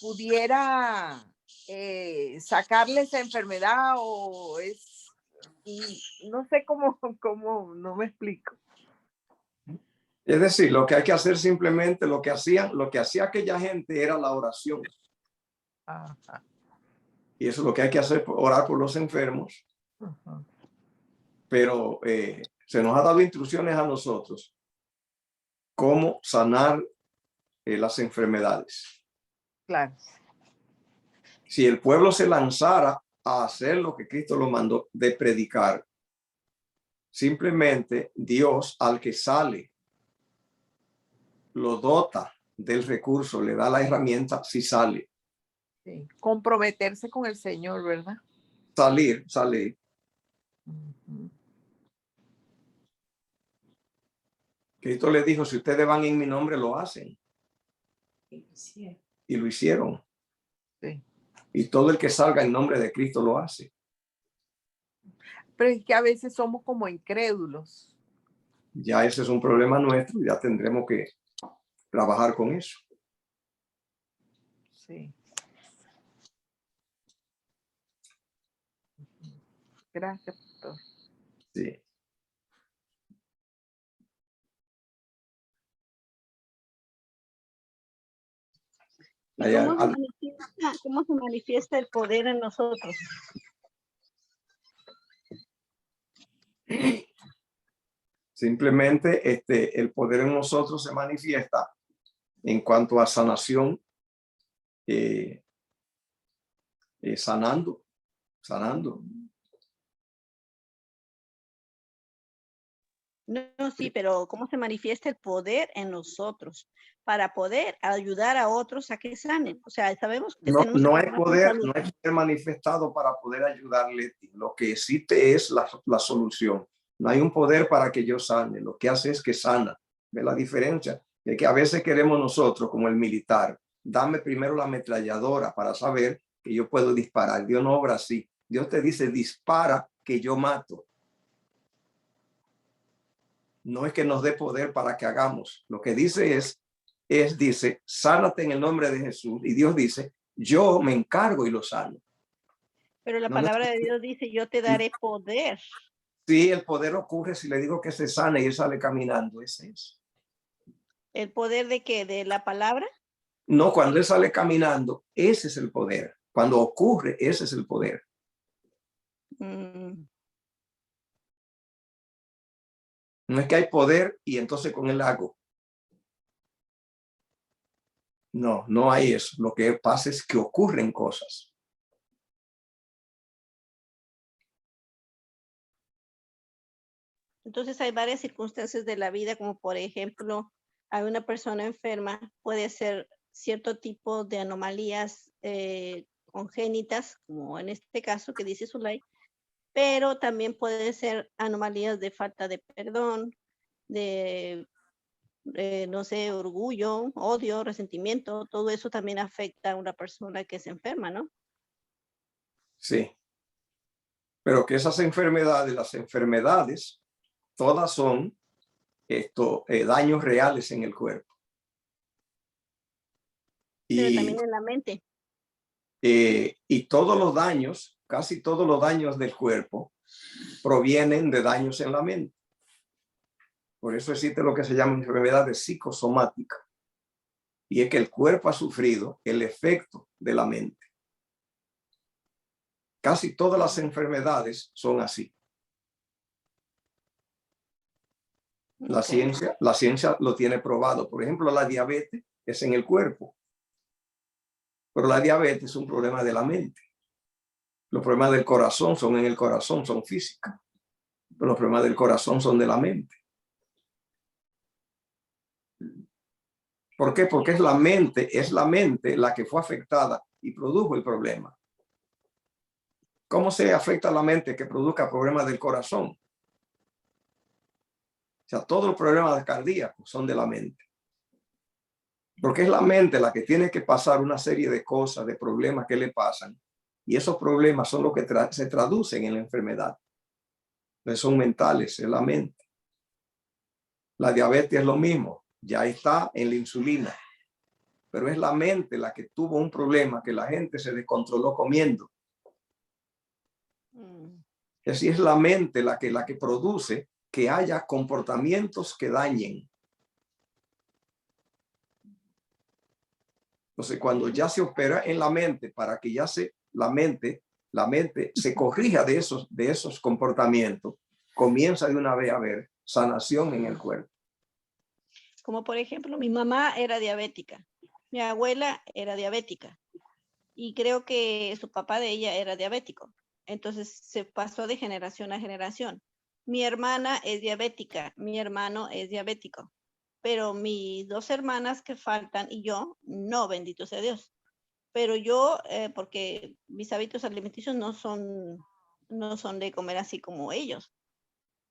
pudiera sacarle esa enfermedad no sé cómo, no me explico. Es decir, lo que hay que hacer simplemente, lo que hacía aquella gente era la oración. Ajá. Y eso es lo que hay que hacer, orar por los enfermos. Ajá. Pero se nos ha dado instrucciones a nosotros cómo sanar las enfermedades. Claro. Si el pueblo se lanzara a hacer lo que Cristo lo mandó de predicar, simplemente Dios al que sale lo dota del recurso, le da la herramienta si sale. Sí. Comprometerse con el Señor, ¿verdad? Salir. Uh-huh. Cristo le dijo, si ustedes van en mi nombre, lo hacen. Y lo hicieron. Sí. Y todo el que salga en nombre de Cristo lo hace. Pero es que a veces somos como incrédulos. Ya ese es un problema nuestro, ya tendremos que trabajar con eso. Sí. Gracias, pastor. Sí. ¿Y cómo se manifiesta el poder en nosotros? Simplemente el poder en nosotros se manifiesta en cuanto a sanación, sanando. No, sí, pero ¿cómo se manifiesta el poder en nosotros para poder ayudar a otros a que sanen? O sea, sabemos que tenemos No hay poder manifestado para poder ayudarle. Lo que existe es la solución. No hay un poder para que yo sane. Lo que hace es que sana. ¿Ve la diferencia? Es que a veces queremos nosotros, como el militar, dame primero la ametralladora para saber que yo puedo disparar. Dios no obra así. Dios te dice, dispara que yo mato. No es que nos dé poder para que hagamos. Lo que dice dice, sánate en el nombre de Jesús. Y Dios dice, yo me encargo y lo sano. Pero la palabra de Dios dice, yo te daré poder. Sí, el poder ocurre si le digo que se sane y él sale caminando. Ese es. ¿El poder de qué? ¿De la palabra? No, cuando él sale caminando, ese es el poder. Cuando ocurre, ese es el poder. No es que hay poder y entonces con él hago. No, no hay eso. Lo que pasa es que ocurren cosas. Entonces hay varias circunstancias de la vida, como por ejemplo, hay una persona enferma, puede ser cierto tipo de anomalías congénitas, como en este caso que dice Zulay, pero también puede ser anomalías de falta de perdón, de, no sé, orgullo, odio, resentimiento, todo eso también afecta a una persona que se enferma, ¿no? Sí. Pero que esas enfermedades, las enfermedades, todas son daños reales en el cuerpo. Pero también en la mente. Y todos los daños, casi todos los daños del cuerpo provienen de daños en la mente. Por eso existe lo que se llama enfermedades psicosomáticas. Y es que el cuerpo ha sufrido el efecto de la mente. Casi todas las enfermedades son así. La ciencia lo tiene probado. Por ejemplo, la diabetes es en el cuerpo. Pero la diabetes es un problema de la mente. Los problemas del corazón son en el corazón, son físicos. Pero los problemas del corazón son de la mente. ¿Por qué? Porque es la mente la que fue afectada y produjo el problema. ¿Cómo se afecta la mente que produzca problemas del corazón? O sea, todos los problemas cardíacos son de la mente. Porque es la mente la que tiene que pasar una serie de cosas, de problemas que le pasan. Y esos problemas son los que se traducen en la enfermedad. Entonces son mentales, es la mente. La diabetes es lo mismo, ya está en la insulina. Pero es la mente la que tuvo un problema, que la gente se descontroló comiendo. Es decir, es la mente la que produce que haya comportamientos que dañen. Entonces, cuando ya se opera en la mente para que ya la mente se corrija de esos comportamientos, comienza de una vez a haber sanación en el cuerpo. Como por ejemplo, mi mamá era diabética, mi abuela era diabética y creo que su papá de ella era diabético. Entonces se pasó de generación a generación. Mi hermana es diabética, mi hermano es diabético, pero mis dos hermanas que faltan y yo, no, bendito sea Dios. Pero yo, porque mis hábitos alimenticios no son de comer así como ellos,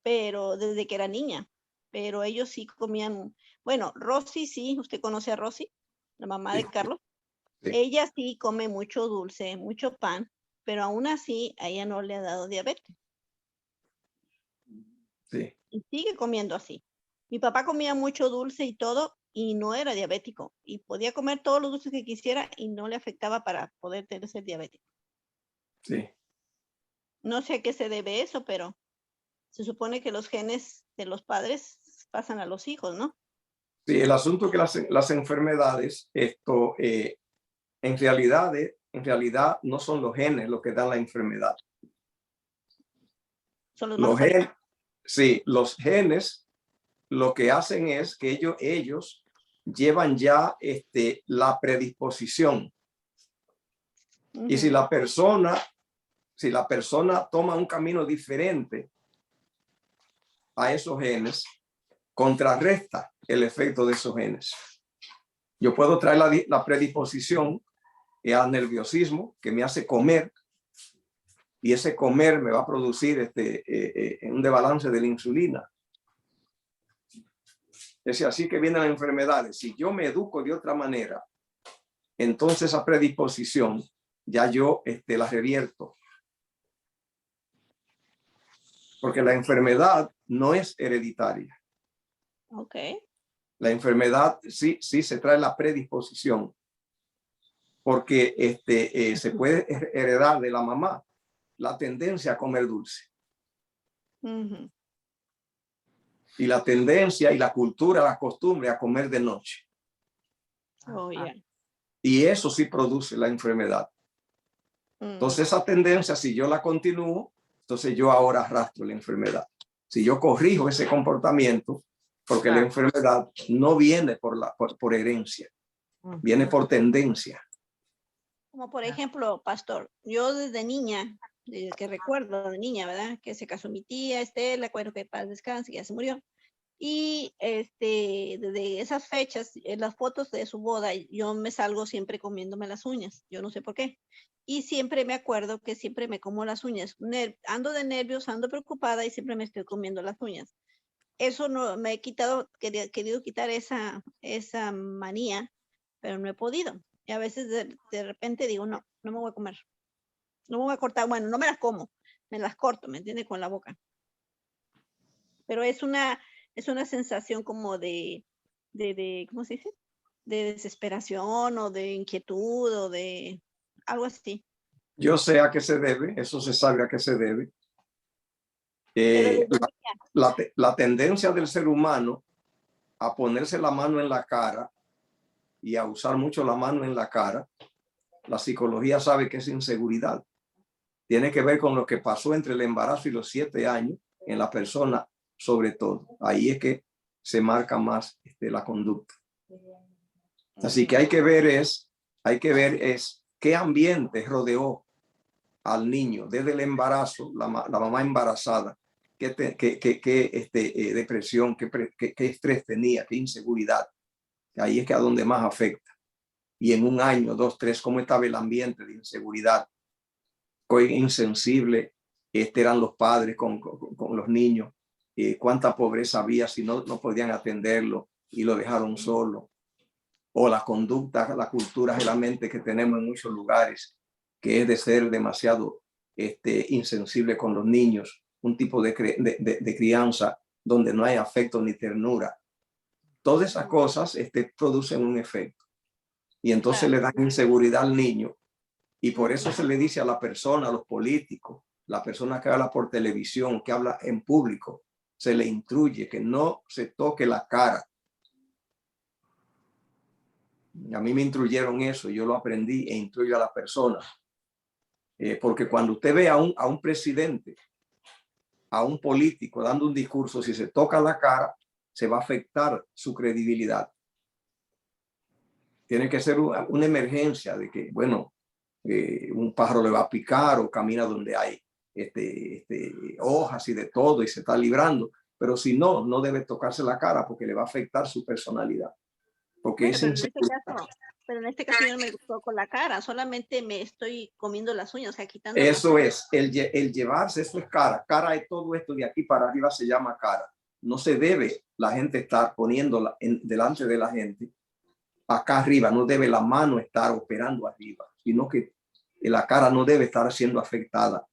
pero desde que era niña. Pero ellos sí comían, bueno, Rosy sí, usted conoce a Rosy, la mamá de Carlos. Sí. Ella sí come mucho dulce, mucho pan, pero aún así a ella no le ha dado diabetes. Sí. Y sigue comiendo así. Mi papá comía mucho dulce y todo y no era diabético y podía comer todos los dulces que quisiera y no le afectaba para poder ser diabético. Sí. No sé a qué se debe eso, pero se supone que los genes de los padres pasan a los hijos, ¿no? Sí, el asunto es que las enfermedades, en realidad no son los genes los que dan la enfermedad. Son los Los más genes, sí, los genes lo que hacen es que ellos llevan ya la predisposición. Y si la persona toma un camino diferente a esos genes, contrarresta el efecto de esos genes. Yo puedo traer la predisposición al nerviosismo que me hace comer, y ese comer me va a producir un desbalance de la insulina. Es así que vienen las enfermedades. Si yo me educo de otra manera, entonces esa predisposición ya yo la revierto. Porque la enfermedad no es hereditaria. Ok. La enfermedad sí se trae la predisposición. Porque se puede heredar de la mamá la tendencia a comer dulce. Y la tendencia y la cultura, la costumbre a comer de noche. Oh, yeah. Y eso sí produce la enfermedad. Entonces esa tendencia, si yo la continúo, entonces yo ahora arrastro la enfermedad. Si yo corrijo ese comportamiento, porque la enfermedad no viene por herencia, viene por tendencia. Como por ejemplo, pastor, yo desde niña, desde que recuerdo de niña, ¿verdad? Que se casó mi tía Estela, bueno, que paz descanse, ya se murió. Y desde esas fechas, en las fotos de su boda, yo me salgo siempre comiéndome las uñas. Yo no sé por qué. Y siempre me acuerdo que siempre me como las uñas. Ando de nervios, ando preocupada y siempre me estoy comiendo las uñas. Eso no me he quitado, querido quitar esa manía, pero no he podido. Y a veces de repente digo, no me voy a comer. No me voy a cortar. Bueno, no me las como, me las corto, ¿me entiende? Con la boca. Pero es una sensación como de, ¿cómo se dice? De desesperación o de inquietud o de algo así. Yo sé a qué se debe, eso se sabe a qué se debe. Pero La tendencia del ser humano a ponerse la mano en la cara y a usar mucho la mano en la cara, la psicología sabe que es inseguridad. Tiene que ver con lo que pasó entre el embarazo y los 7 años en la persona, sobre todo. Ahí es que se marca más la conducta. Así que hay que ver es qué ambiente rodeó al niño desde el embarazo, la mamá embarazada, qué depresión, qué estrés tenía, qué inseguridad. Ahí es que a donde más afecta. Y en 1 año, 2, 3, cómo estaba el ambiente de inseguridad, qué insensible eran los padres con los niños, cuánta pobreza había si no podían atenderlo y lo dejaron solo. O la conducta, la cultura realmente que tenemos en muchos lugares, que es de ser demasiado insensible con los niños, un tipo de crianza donde no hay afecto ni ternura. Todas esas cosas producen un efecto. Y entonces le dan inseguridad al niño. Y por eso se le dice a la persona, a los políticos, la persona que habla por televisión, que habla en público, se le instruye que no se toque la cara. A mí me instruyeron eso, yo lo aprendí e instruyo a las personas. Porque cuando usted ve a un presidente, a un político dando un discurso, si se toca la cara, se va a afectar su credibilidad. Tiene que ser una emergencia de que, bueno, un pájaro le va a picar o camina donde hay hojas y de todo y se está librando. Pero si no, no debe tocarse la cara porque le va a afectar su personalidad. Porque bueno, pero en este caso yo no me toco la cara, solamente me estoy comiendo las uñas, o sea, quitando. Eso es, el llevarse, eso es cara. Cara es todo esto de aquí para arriba, se llama cara. No se debe la gente estar poniéndola delante de la gente acá arriba, no debe la mano estar operando arriba, sino que la cara no debe estar siendo afectada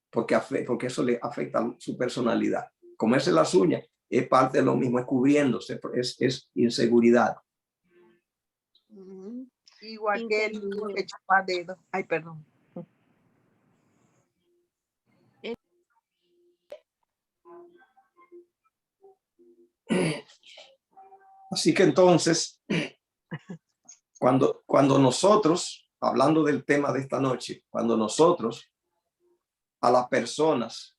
porque eso le afecta su personalidad. Comerse las uñas es parte de lo mismo, es cubriéndose, es inseguridad. Igual que el niño que chupa dedos. Ay, perdón. Así que entonces, cuando nosotros, hablando del tema de esta noche, cuando nosotros a las personas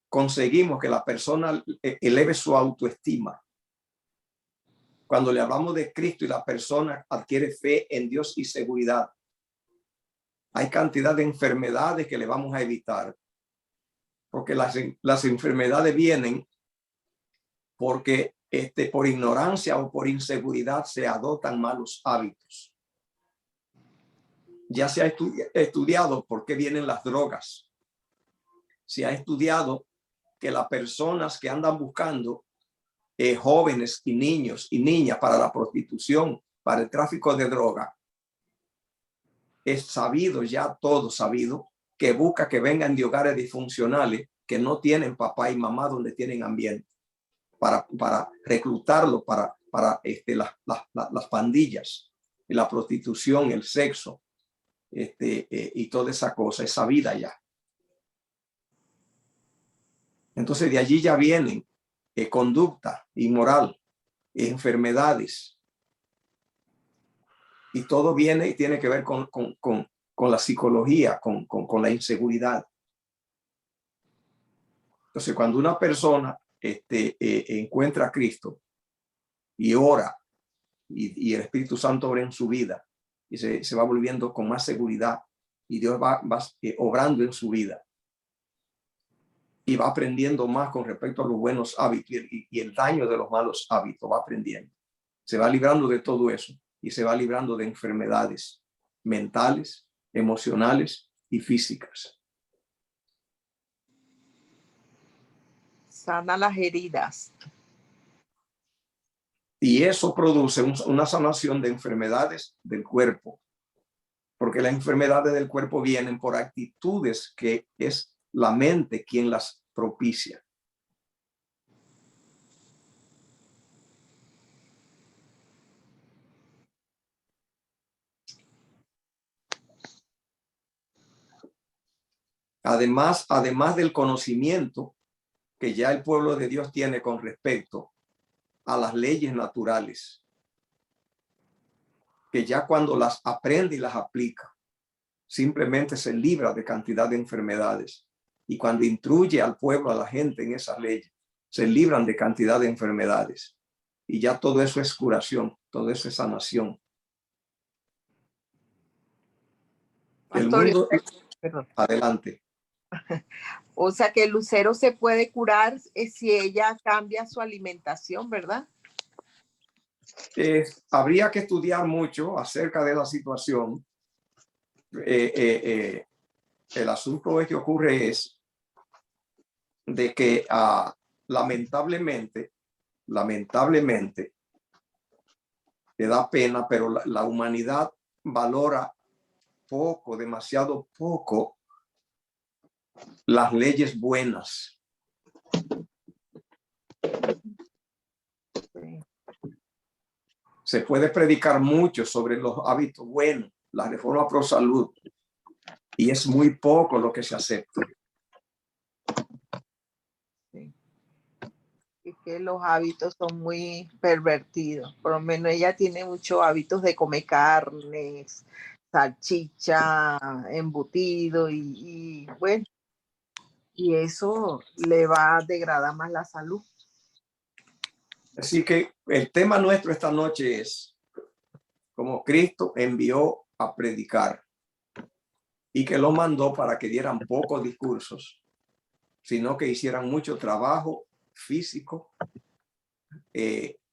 conseguimos que la persona eleve su autoestima, cuando le hablamos de Cristo y la persona adquiere fe en Dios y seguridad, hay cantidad de enfermedades que le vamos a evitar, porque las enfermedades vienen porque por ignorancia o por inseguridad se adoptan malos hábitos. Ya se ha estudiado por qué vienen las drogas. Se ha estudiado que las personas que andan buscando jóvenes y niños y niñas para la prostitución, para el tráfico de droga, es sabido, ya todo sabido, que busca que vengan de hogares disfuncionales que no tienen papá y mamá donde tienen ambiente, para reclutarlo para las pandillas, la prostitución, el sexo, y toda esa cosa, esa vida ya. Entonces de allí ya vienen conducta inmoral, enfermedades, y todo viene y tiene que ver con la psicología, con la inseguridad. Entonces cuando una persona encuentra a Cristo y ora y el Espíritu Santo obra en su vida y se va volviendo con más seguridad y Dios va obrando en su vida, y va aprendiendo más con respecto a los buenos hábitos y el daño de los malos hábitos, va aprendiendo. Se va librando de todo eso y se va librando de enfermedades mentales, emocionales y físicas. Sana las heridas. Y eso produce una sanación de enfermedades del cuerpo, porque las enfermedades del cuerpo vienen por actitudes que es la mente quien las propicia. Además del conocimiento que ya el pueblo de Dios tiene con respecto a las leyes naturales, que ya cuando las aprende y las aplica, simplemente se libra de cantidad de enfermedades. Y cuando instruye al pueblo, a la gente en esas leyes, se libran de cantidad de enfermedades. Y ya todo eso es curación, todo eso es sanación. El Pastor, mundo, perdón. adelante. O sea que el lucero se puede curar si ella cambia su alimentación, ¿verdad? Habría que estudiar mucho acerca de la situación. El asunto que ocurre es de que lamentablemente, te da pena, pero la humanidad valora poco, demasiado poco, las leyes buenas. Se puede predicar mucho sobre los hábitos buenos, la reforma pro salud, y es muy poco lo que se acepta. Sí. Y que los hábitos son muy pervertidos. Por lo menos ella tiene muchos hábitos de comer carnes, salchicha, embutido y bueno, y eso le va a degradar más la salud. Así que el tema nuestro esta noche es cómo Cristo envió a predicar y que lo mandó para que dieran pocos discursos, sino que hicieran mucho trabajo físico,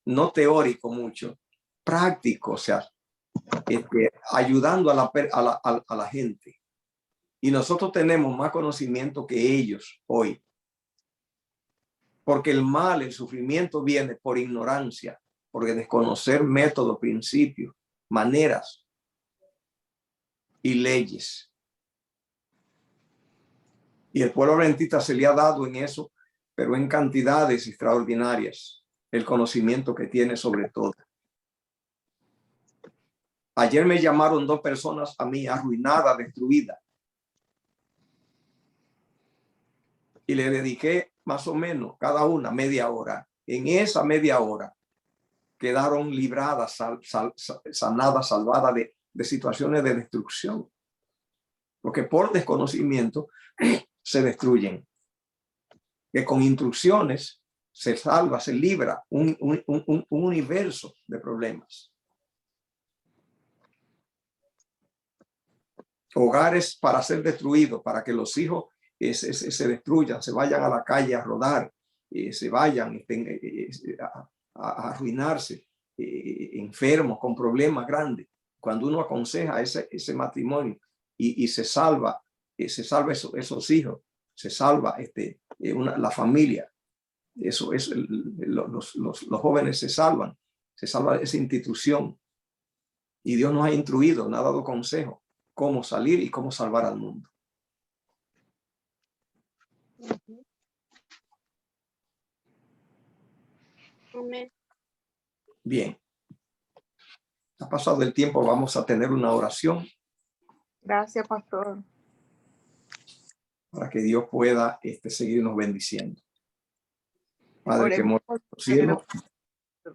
no teórico mucho, práctico, o sea, ayudando a la gente. Y nosotros tenemos más conocimiento que ellos hoy, porque el mal, el sufrimiento viene por ignorancia, porque desconocer métodos, principios, maneras y leyes. Y el pueblo adventista se le ha dado en eso, pero en cantidades extraordinarias, el conocimiento que tiene sobre todo. Ayer me llamaron 2 personas a mí, arruinada, destruida. Y le dediqué más o menos cada una media hora. En esa media hora quedaron libradas, sanadas, salvadas de situaciones de destrucción. Porque por desconocimiento se destruyen. Que con instrucciones se salva, se libra un universo de problemas. Hogares para ser destruidos, para que los hijos se destruyan, se vayan a la calle a rodar, se vayan a arruinarse, enfermos, con problemas grandes. Cuando uno aconseja ese matrimonio y se salva esos hijos, se salva la familia. Eso es los jóvenes se salva esa institución. Y Dios nos ha instruido, nos ha dado consejo cómo salir y cómo salvar al mundo. Amén. Bien. Ha pasado el tiempo, vamos a tener una oración. Gracias, pastor. Para que Dios pueda seguirnos bendiciendo. Padre que moras en los cielos,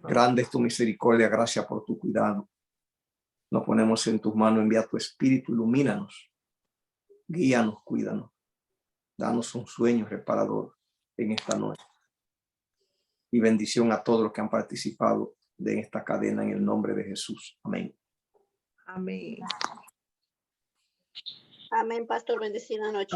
grande es tu misericordia, gracias por tu cuidado. Nos ponemos en tus manos, envía tu espíritu, ilumínanos, guíanos, cuídanos. Danos un sueño reparador en esta noche. Y bendición a todos los que han participado de esta cadena en el nombre de Jesús. Amén. Amén. Amén, pastor. Bendecida noche.